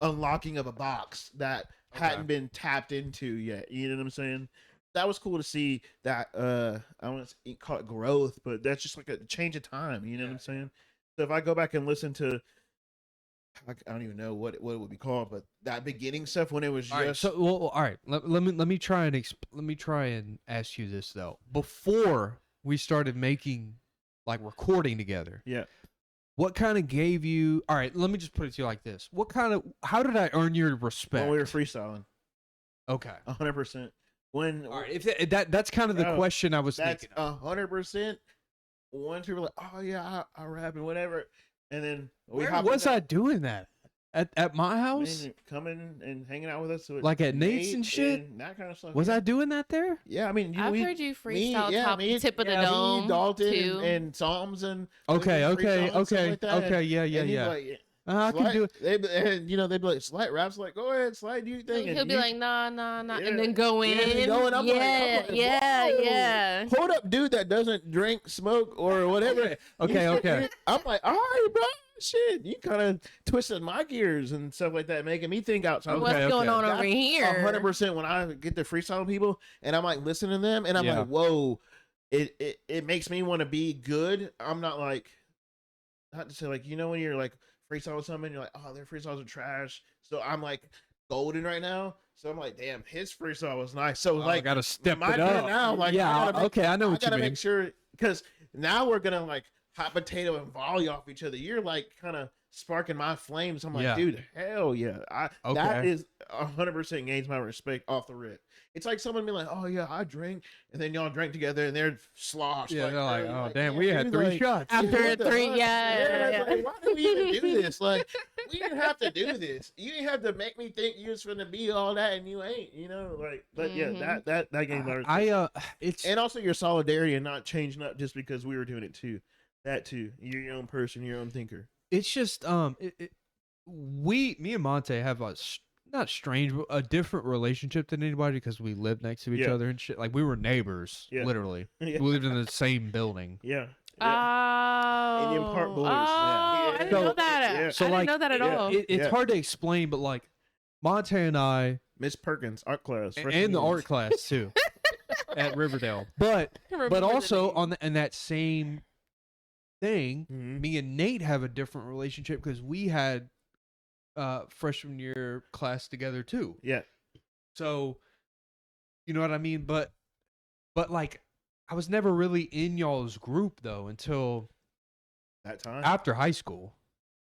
unlocking of a box that hadn't been tapped into yet. You know what I'm saying? That was cool to see that I want to call it growth, but that's just like a change of time. You know what I'm saying? So if I go back and listen to, I don't even know what it would be called, but that beginning stuff when it was All right. just So all right. Let me try and ask you this though. Before we started making like recording together, yeah. what kind of gave you? All right. Let me just put it to you like this. How did I earn your respect? When we were freestyling, Okay. 100%. When All right. If that's kind of the Bro, question I was that's thinking. Of. 100%. Once we were like, oh yeah, I rap and whatever, and then we Where was I doing that? At my house? coming and hanging out with us, with Like at Nate's Nate and shit? and that kind of stuff. Was yeah. I doing that there? Yeah, I mean, I've heard you freestyle tip of the dome me, Dalton, too. and Psalms and Okay. freestyle and stuff like that. Okay. Yeah. And he's Yeah. like, I can do it. And they'd be like, Slight raps, like, go ahead, Slight, do your thing. He'll and be you- like, nah, Yeah. and then go in. Yeah, and go in. I'm like, yeah. "Whoa, hold up, dude that doesn't drink, smoke, or whatever. Okay. I'm like, all right, bro. Shit, you kind of twisted my gears and stuff like that, making me think outside. What's going on over here? 100% when I get to freestyle people and I'm like listening to them and I'm like, whoa, it makes me want to be good. I'm not like, not to say like, you know, when you're like freestyle with someone, you're like, oh, their freestyles are trash. So I'm like golden right now. So I'm like, damn, his freestyle was nice. So like, I gotta step my it turn up. now, like, yeah. I gotta I know what you gotta mean. make sure because now we're gonna like hot potato and volley off each other. You're like kind of sparking my flames. I'm like, Yeah. dude, hell yeah. Okay. That is 100% gains my respect off the rip. It's like someone being like, oh yeah, I drink, and then y'all drink together and they're sloshed. Yeah, they're like, crazy. oh damn, we had dude, 3 like, shots. After what the 3, fuck? yeah. It's like, why do we even do this? Like, we didn't have to do this. You didn't have to make me think you was gonna be all that and you ain't, you know, like. But yeah, Mhm. that gains my respect. It's And also your solidarity and not changing up just because we were doing it too. That too. You're your own person, your own thinker. it's just me and Monte have not strange, but a different relationship than anybody because we live next to each Yeah. other and shit. Like we were neighbors, Yeah. literally. Yeah. We lived in the same building. Yeah. Oh. Indian Park Boys. Oh, Yeah. I didn't So- know that. yeah. So, I like, didn't know that at yeah. all. It's Yeah. hard to explain, but like Monte and I, Miss Perkins, art class. and the art class too, at Riverdale. But also in that same thing, Mhm. me and Nate have a different relationship because we had freshman year class together too. Yeah. So you know what I mean? But like I was never really in y'all's group though until That time. after high school.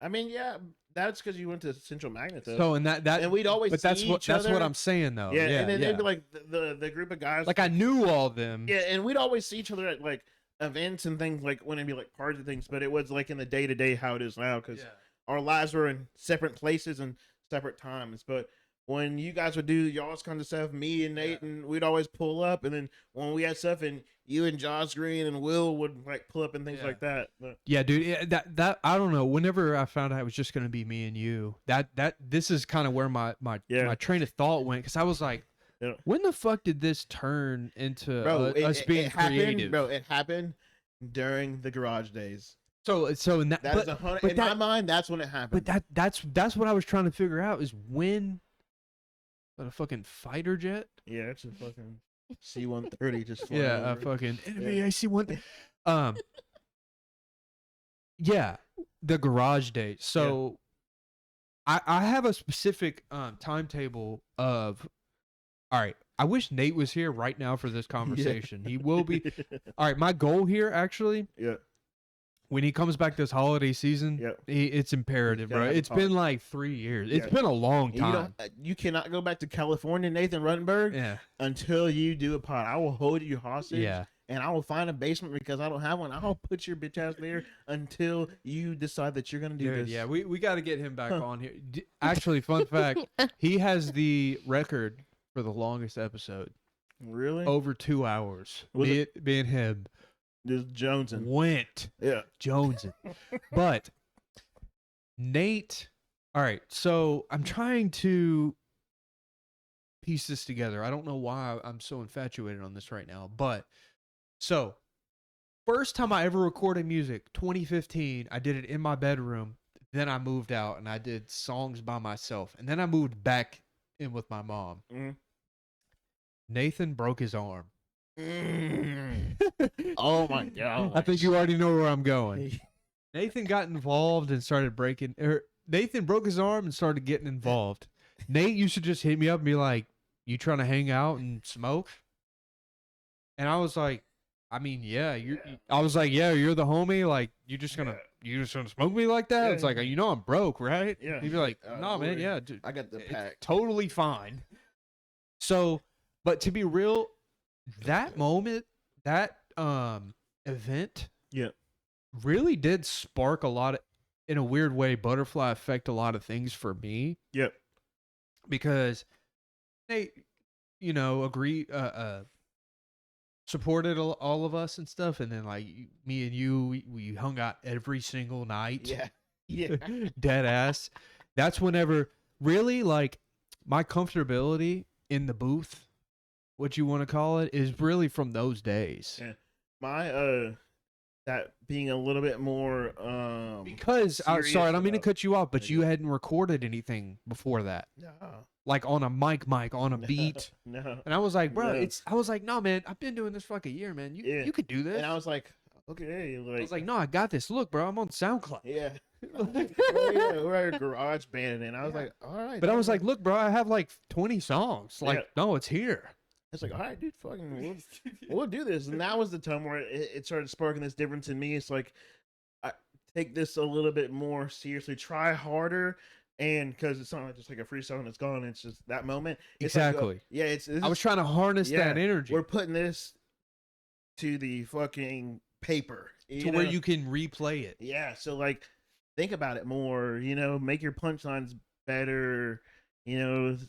I mean, yeah, that's because you went to Central Magnet though. So and that and we'd always but that's see what each that's what other. I'm saying though. Yeah, Yeah, and then yeah. they'd be like the group of guys. Like I knew all of them. Yeah, and we'd always see each other at like events and things like when it'd be like parties and things, but it was like in the day to day how it is now because our lives were in separate places and separate times. But when you guys would do y'all's kind of stuff, me and Nate, and we'd always pull up, and then when we had stuff, and you and Josh Green and Will would like pull up and things Yeah. like that. But Yeah, dude. That I don't know. Whenever I found out it was just gonna be me and you, this is kind of where my Yeah. train of thought went because I was like, Yeah. when the fuck did this turn into bro, us being happened, creative? bro. It happened during the garage days. So in that, That but, is 100. but In my that- mind, that's when it happened. but that's what I was trying to figure out is when a fucking fighter jet. yeah, it's a fucking C-130 just flying Yeah, a over. fucking NVAC one. Yeah, the garage date. So, I have a specific timetable of. All right, I wish Nate was here right now for this conversation. He will be. All right, my goal here actually Yeah. when he comes back this holiday season, Yep. it's imperative, gotta bro. have a It's talk. been like 3 years. It's Yeah. been a long You time. don't. You cannot go back to California, Nathan Ruttenberg, Yeah. until you do a pod. I will hold you hostage. Yeah. And I will find a basement because I don't have one. I'll put your bitch ass there until you decide that you're gonna do Dude, this. yeah, we got to get him back Huh. on here. Actually, fun fact, he has the record for the longest episode, Really? over 2 hours. Was Me and him Just Jonesing. went Yeah. jonesing. But Nate, all right, so I'm trying to piece this together. I don't know why I'm so infatuated on this right now, but so first time I ever recorded music, 2015, I did it in my bedroom. Then I moved out and I did songs by myself. And then I moved back in with my mom. Mm. Nathan broke his arm. Oh my god. I think you already know where I'm going. Nathan got involved and started breaking. Nathan broke his arm and started getting involved. Nate used to just hit me up and be like, "You trying to hang out and smoke?" And I was like, "I mean, yeah." I was like, "Yeah, you're the homie. Like, you just gonna smoke me like that?" Yeah. It's like, you know, I'm broke, right? Yeah. He'd be like, Oh, "No, man, boy. yeah, dude, I got the it's pack. totally fine." So, but to be real, that moment, that event, Yeah. really did spark a lot of, in a weird way, butterfly effect a lot of things for me, Yep. because they, supported all of us and stuff, and then like me and you, we hung out every single night. Yeah. Yeah. Dead ass. That's whenever really like my comfortability in the booth, what you want to call it, is really from those days. Yeah. My that being a little bit more Because serious sorry, I don't mean to about- cut you off, but Yeah, you go. hadn't recorded anything before that, no. like on a mic, on a beat. No. And I was like, bro, No. I was like, no, man, I've been doing this for like a year, man. Yeah. You could do this. And I was like, okay, like I was like, no, I got this. Look, bro, I'm on SoundCloud. yeah. Oh, yeah, we're a garage band, and I was Yeah. like, all right. But I that's was like, fine. look, bro, I have like 20 songs. Like, Yeah. no, it's here. It's like, all right, dude, fucking, we'll do this. And that was the time where it started sparking this difference in me. It's like, I take this a little bit more seriously, try harder, and because it's not just like a freestyle and it's gone. It's just that moment. It's like, Exactly. yeah, it's. I was trying to harness yeah, that energy We're putting this to the fucking paper to where know? you can replay it. Yeah, so like think about it more, make your punchlines better,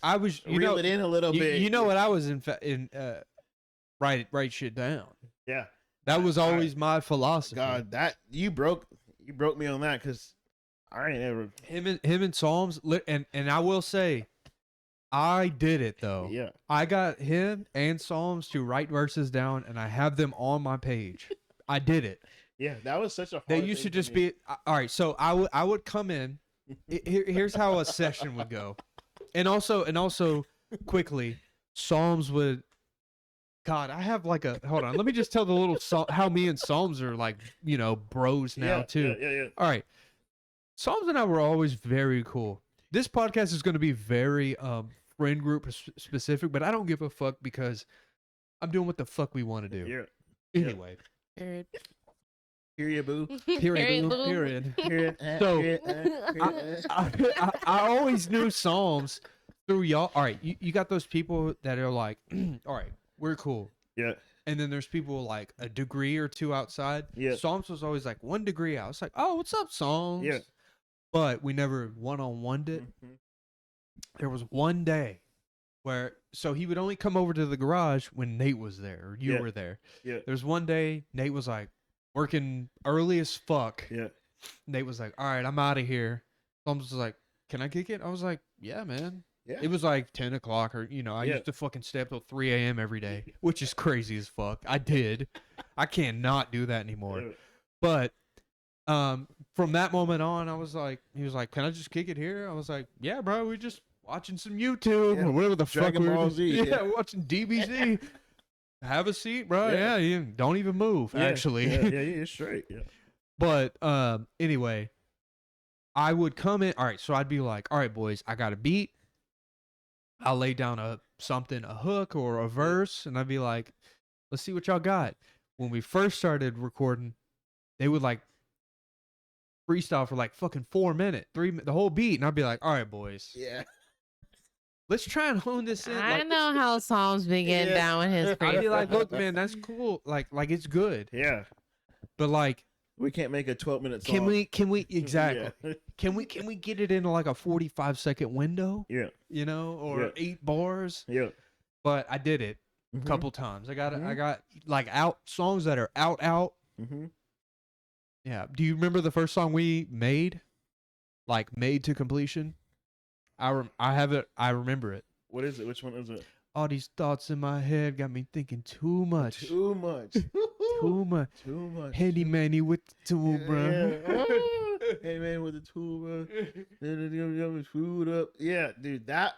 I was, reel it in a little bit. you know what I was write shit down. Yeah. That was I- always my philosophy. God, that you broke me on that cuz I ain't ever Him and Psalms, and I will say, I did it though. yeah. I got him and Psalms to write verses down, and I have them on my page. I did it. Yeah, that was such a hard They used to thing for just me. be all right. So I would come in. Here's how a session would go, and also quickly, Psalms would. God, I have like a hold on. Let me just tell the little how me and Psalms are like bros now yeah, too. Yeah. All right, Psalms and I were always very cool. This podcast is going to be very friend group specific, but I don't give a fuck because I'm doing what the fuck we want to do. Yeah. Anyway, Period. Hear you, boo. period. boo. Period. Hear So, it. I always knew Psalms through y'all. All right, you got those people that are like, all right, we're cool. Yeah. And then there's people like a degree or two outside. Yeah. Psalms was always like 1 degree out. I was like, oh, what's up, Psalms? Yeah. But we never one-on-one'd it. Mhm. There was one day where, so he would only come over to the garage when Nate was there or you Yeah. were there. Yeah. There was one day Nate was like working early as fuck. Yeah. Nate was like, all right, I'm out of here. Psalms was like, can I kick it? I was like, yeah, man. Yeah. It was like 10 o'clock or, I Yeah. used to fucking stay up till 3 a.m. every day, which is crazy as fuck. I did. I cannot do that anymore. Yeah. But from that moment on, he was like, can I just kick it here? I was like, yeah, bro, we're just watching some YouTube Yeah. or whatever the fuck Dragon we were Ball doing. Z, Yeah, yeah. watching DBZ. Have a seat, bro. Yeah. Yeah, you don't even move, Yeah. actually. Yeah, you're straight. Yeah. But anyway, I would come in. All right, so I'd be like, all right, boys, I got a beat. I'll lay down a hook or a verse, and I'd be like, let's see what y'all got. When we first started recording, they would like freestyle for like fucking 4 minutes, the whole beat, and I'd be like, all right, boys, Yeah. let's try and hone this in. I Like, know how Psalms begin Yeah. down with his I'd be like, freestyle. look, man, that's cool. Like it's good, Yeah. but like, We can't make a 12-minute song. can we exactly? Yeah. Can we get it into like a 45-second window? Yeah. You know, or Yeah. 8 bars? Yeah. But I did it a Mhm. couple times. I got Mhm. like out songs that are out. Mhm. Yeah. Do you remember the first song we made? Like made to completion? I have it. I remember it. What is it? Which one is it? All these thoughts in my head got me thinking too much. Too much. Too much. Too much. Handy manny with the tool, bro. Yeah. Hey man with the tool, bro. Food up. Yeah, dude. That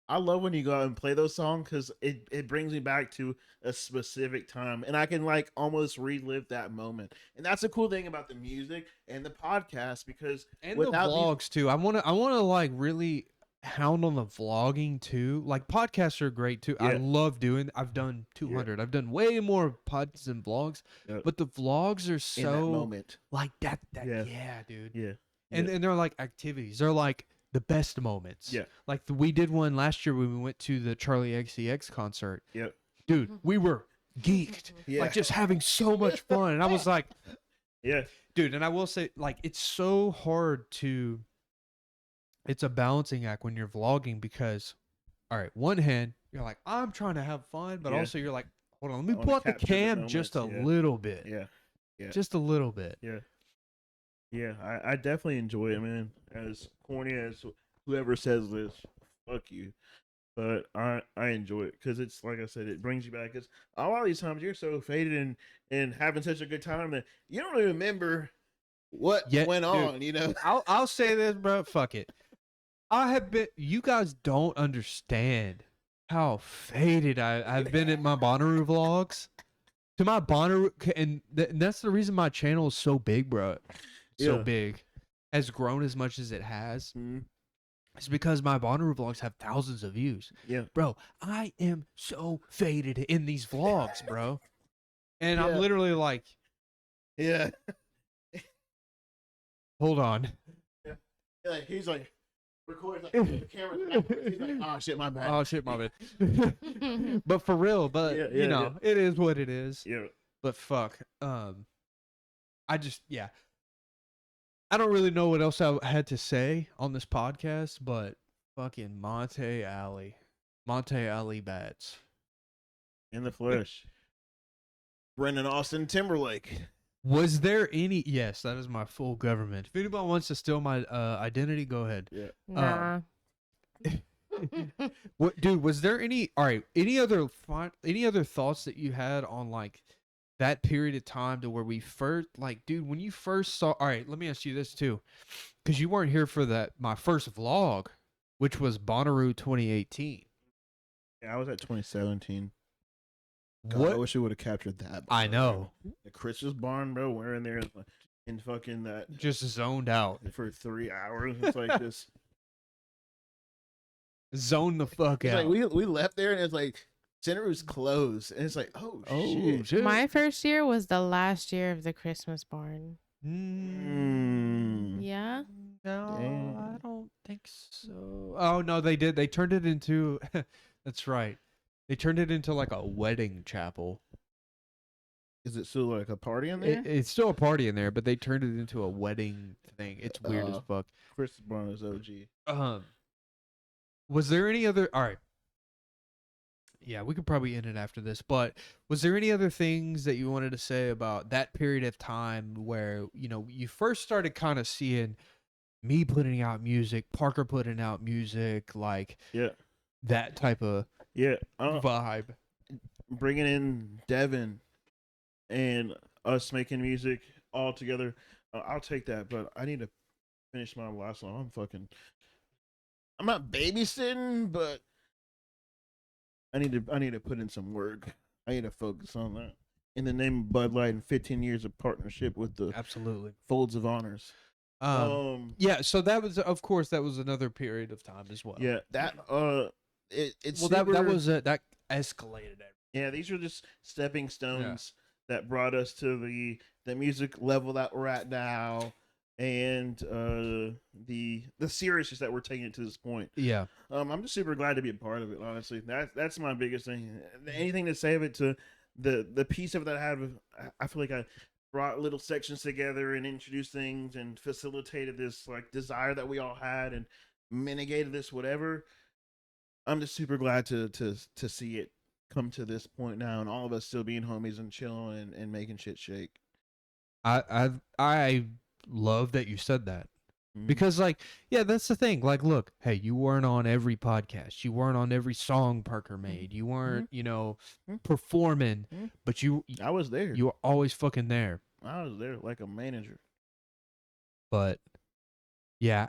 I love when you go out and play those songs because it brings me back to a specific time, and I can like almost relive that moment. And that's the cool thing about the music and the podcast because And without the these- vlogs too. I wanna like really hound on the vlogging too. Like podcasts are great too. I Yeah. love doing. I've done 200. I've done way more pods and vlogs, Yep. but the vlogs are in that so moment. like that. Yeah. Yeah, dude. Yeah. And they're like activities. They're like the best moments. Yeah. Like we did one last year when we went to the Charlie XCX concert. Yep. Dude, we were geeked. Yeah. Like just having so much fun. And I was like, Yeah. dude, and I will say, like, it's so hard to. It's a balancing act when you're vlogging because, all right, one hand you're like, I'm trying to have fun, but Yeah. also you're like, hold on, let I me wanna pull out the capture the cam just a moments, yeah. little bit, Yeah. just a little bit. Yeah, I definitely enjoy it, man. As corny as whoever says this, fuck you. But I enjoy it because it's like I said, it brings you back. Because a lot of these times you're so faded and having such a good time that you don't even remember what Yeah, went dude. on. You know? I'll say this, bro. Fuck it. I have been. You guys don't understand how faded I've been at my Bonnaroo vlogs. To my Bonnaroo, and that's the reason my channel is so big, bro. So Yeah. big, has grown as much as it has. Mhm. It's because my Bonnaroo vlogs have thousands of views. Yeah. Bro, I am so faded in these vlogs, bro. And Yeah. I'm literally like, Yeah. hold on. Like he's like recording like, the camera's backwards. He's like, oh shit, my bad. Oh shit, my bad. But for real, but Yeah, you yeah, know, it is what it is. Yeah. But fuck, I just I don't really know what else I had to say on this podcast, but fucking Monte Ali bats. In the flesh. Brendan Austin Timberlake. Was there any? Yes, that is my full government. If anybody wants to steal my identity, go ahead. Yeah. Nah. What, dude? Was there any? All right. Any other thoughts that you had on like that period of time to where we first like, dude, when you first saw? All right. Let me ask you this too, because you weren't here for my first vlog, which was Bonnaroo 2018. Yeah, I was at 2017. God, What? I wish we would have captured that. I know. The Christmas barn, bro, we're in there in fucking that Just zoned out. for 3 hours. It's like this. Zone the fuck It's out. like we left there and it's like Center's closed, and it's like, oh, shit. shit. My first year was the last year of the Christmas barn. Mm. Yeah. No, Damn. I don't think so. Oh no, they did. They turned it into. That's right. They turned it into like a wedding chapel. Is it still like a party in there? It's still a party in there, but they turned it into a wedding thing. It's weird as fuck. Christmas barn is OG. Was there any other? All right. Yeah, we could probably end it after this, but was there any other things that you wanted to say about that period of time where, you know, you first started kind of seeing me putting out music, Parker putting out music, like Yeah, that type of yeah. vibe? Bringing in Devin and us making music all together. I'll take that, but I need to finish my last song. I'm not babysitting, but I need to put in some work. I need to focus on that. In the name of Bud Light and 15 years of partnership with the Absolutely. Folds of Honors. Yeah, so that was, of course, that was another period of time as well. Yeah, that it's Well, that super- was that escalated everything. Yeah, these are just stepping stones that brought us to the music level that we're at now. and the seriousness that we're taking it to this point. Yeah. I'm just super glad to be a part of it. Honestly, that's my biggest thing. Anything to save it to the piece of it that I had. I feel like I brought little sections together and introduced things and facilitated this like desire that we all had and mitigated this whatever. I'm just super glad to see it come to this point now, and all of us still being homies and chilling and making shit shake. I love that you said that. Mhm. Because, like, yeah, that's the thing. Like, look, hey, you weren't on every podcast. You weren't on every song Parker made. You weren't, you know, Mhm. performing, Mhm. but you I was there. were always fucking there. I was there like a manager. But yeah,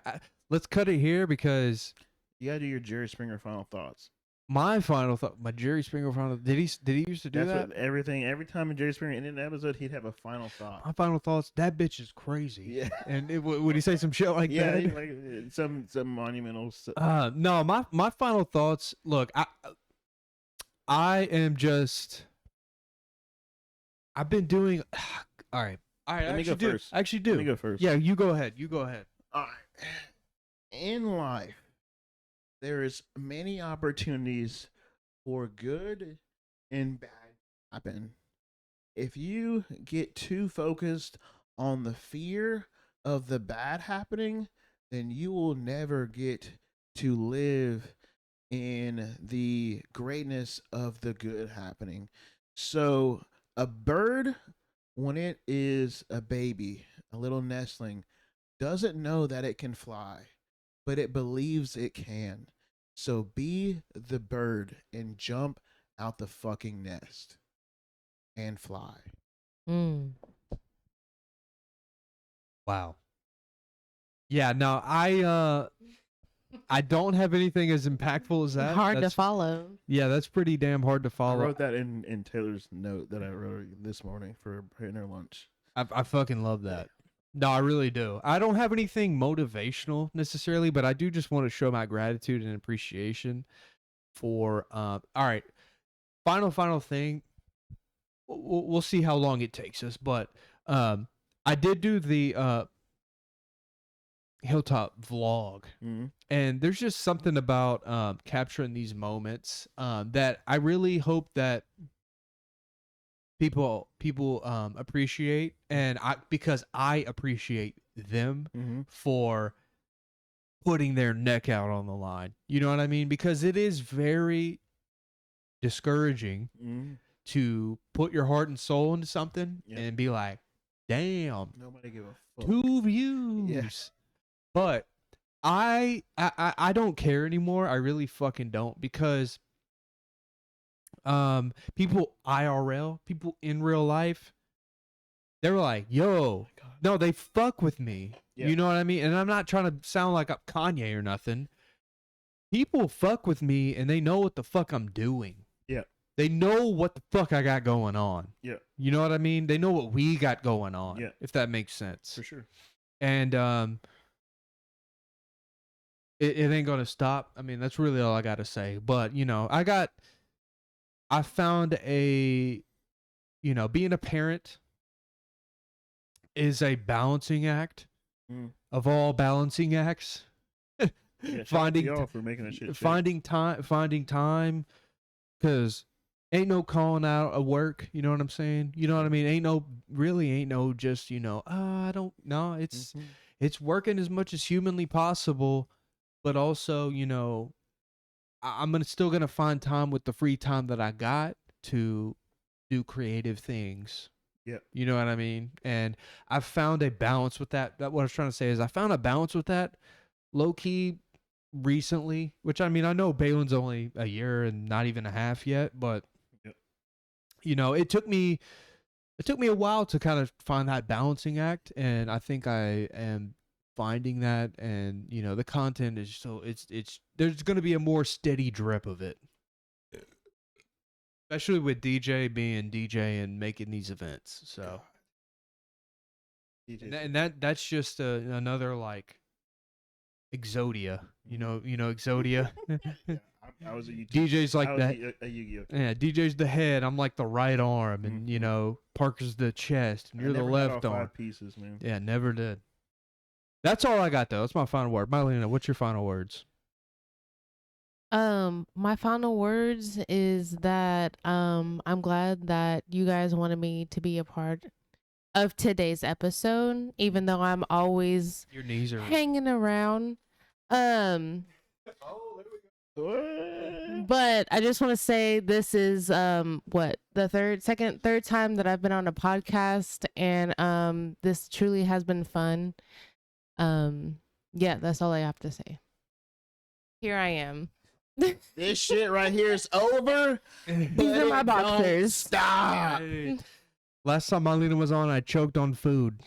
let's cut it here because You gotta do your Jerry Springer final thoughts. my final thought, my Jerry Springer final, did he used to do That's that? what every time in Jerry Springer ended an episode, he'd have a final thought. My final thoughts, that bitch is crazy. Yeah. And would he say some shit like Yeah, that? he'd like some monumental. No, my final thoughts. Look, I am just. I've been doing. All right. Let me go do. first. I actually do. Let me go first. Yeah, you go ahead. All right. In life, there is many opportunities for good and bad to happen. If you get too focused on the fear of the bad happening, then you will never get to live in the greatness of the good happening. So, a bird, when it is a baby, a little nestling, doesn't know that it can fly, but it believes it can. So be the bird and jump out the fucking nest and fly. Mm. Wow. Yeah. No, I don't have anything as impactful as that. Hard to That's- follow. Yeah, that's pretty damn hard to I follow. wrote that in Taylor's note that I wrote this morning for her lunch. I fucking love that. No, I really do. I don't have anything motivational necessarily, but I do just want to show my gratitude and appreciation for. All right, final thing. We'll see how long it takes us, but I did do the Hilltop vlog, Mm-hmm. and there's just something about capturing these moments that I really hope that people appreciate, and because I appreciate them Mm-hmm. for putting their neck out on the line. You know what I mean? Because it is very discouraging Mm-hmm. to put your heart and soul into something Yep. and be like, damn, Nobody give a fuck. 2 views. But I don't care anymore. I really fucking don't, because people IRL, people in real life, they were like, yo, no, they fuck with me. Yeah. You know what I mean? And I'm not trying to sound like I'm Kanye or nothing. People fuck with me and they know what the fuck I'm doing. Yeah. They know what the fuck I got going on. Yeah. You know what I mean? They know what we got going on. Yeah. If that makes sense. For sure. And it ain't gonna stop. I mean, that's really all I gotta say. But you know, I found a, you know, being a parent is a balancing act Mm. of all balancing acts. Yeah, shout out to Finding y'all for making that shit shake. finding time, because ain't no calling out of work. You know what I'm saying? You know what I mean? Ain't no just, you know, I don't know. Mhm. It's working as much as humanly possible, but also, you know, I'm still gonna find time with the free time that I got to do creative things. Yep. You know what I mean? And I've found a balance with that. What I was trying to say is I found a balance with that low key recently, which I mean, I know Balin's only a year and not even a half yet, but Yep. you know, it took me a while to kind of find that balancing act, and I think I am finding that. And you know, the content is it's there's going to be a more steady drip of it, especially with DJ being DJ and making these events. So DJ. and that's just another like Exodia, you know Exodia. Yeah, I was a Yu-Gi-Oh. DJ's like I was that. a Yu-Gi-Oh. Yeah, DJ's the head. I'm like the right arm, and you Mhm. know, Parker's the chest, and I you're the never got all left arm. 5 pieces, man. Yeah, never did. That's all I got though. That's my final word. Mylena, what's your final words? My final words is that I'm glad that you guys wanted me to be a part of today's episode, even though I'm always Your knees are. hanging around. Um, What? but I just want to say this is what the third time that I've been on a podcast, and this truly has been fun. Yeah, that's all I have to say. Here I am. This shit right here is over. These are my but it don't boxers. Stop. Last time Mylena was on, I choked on food.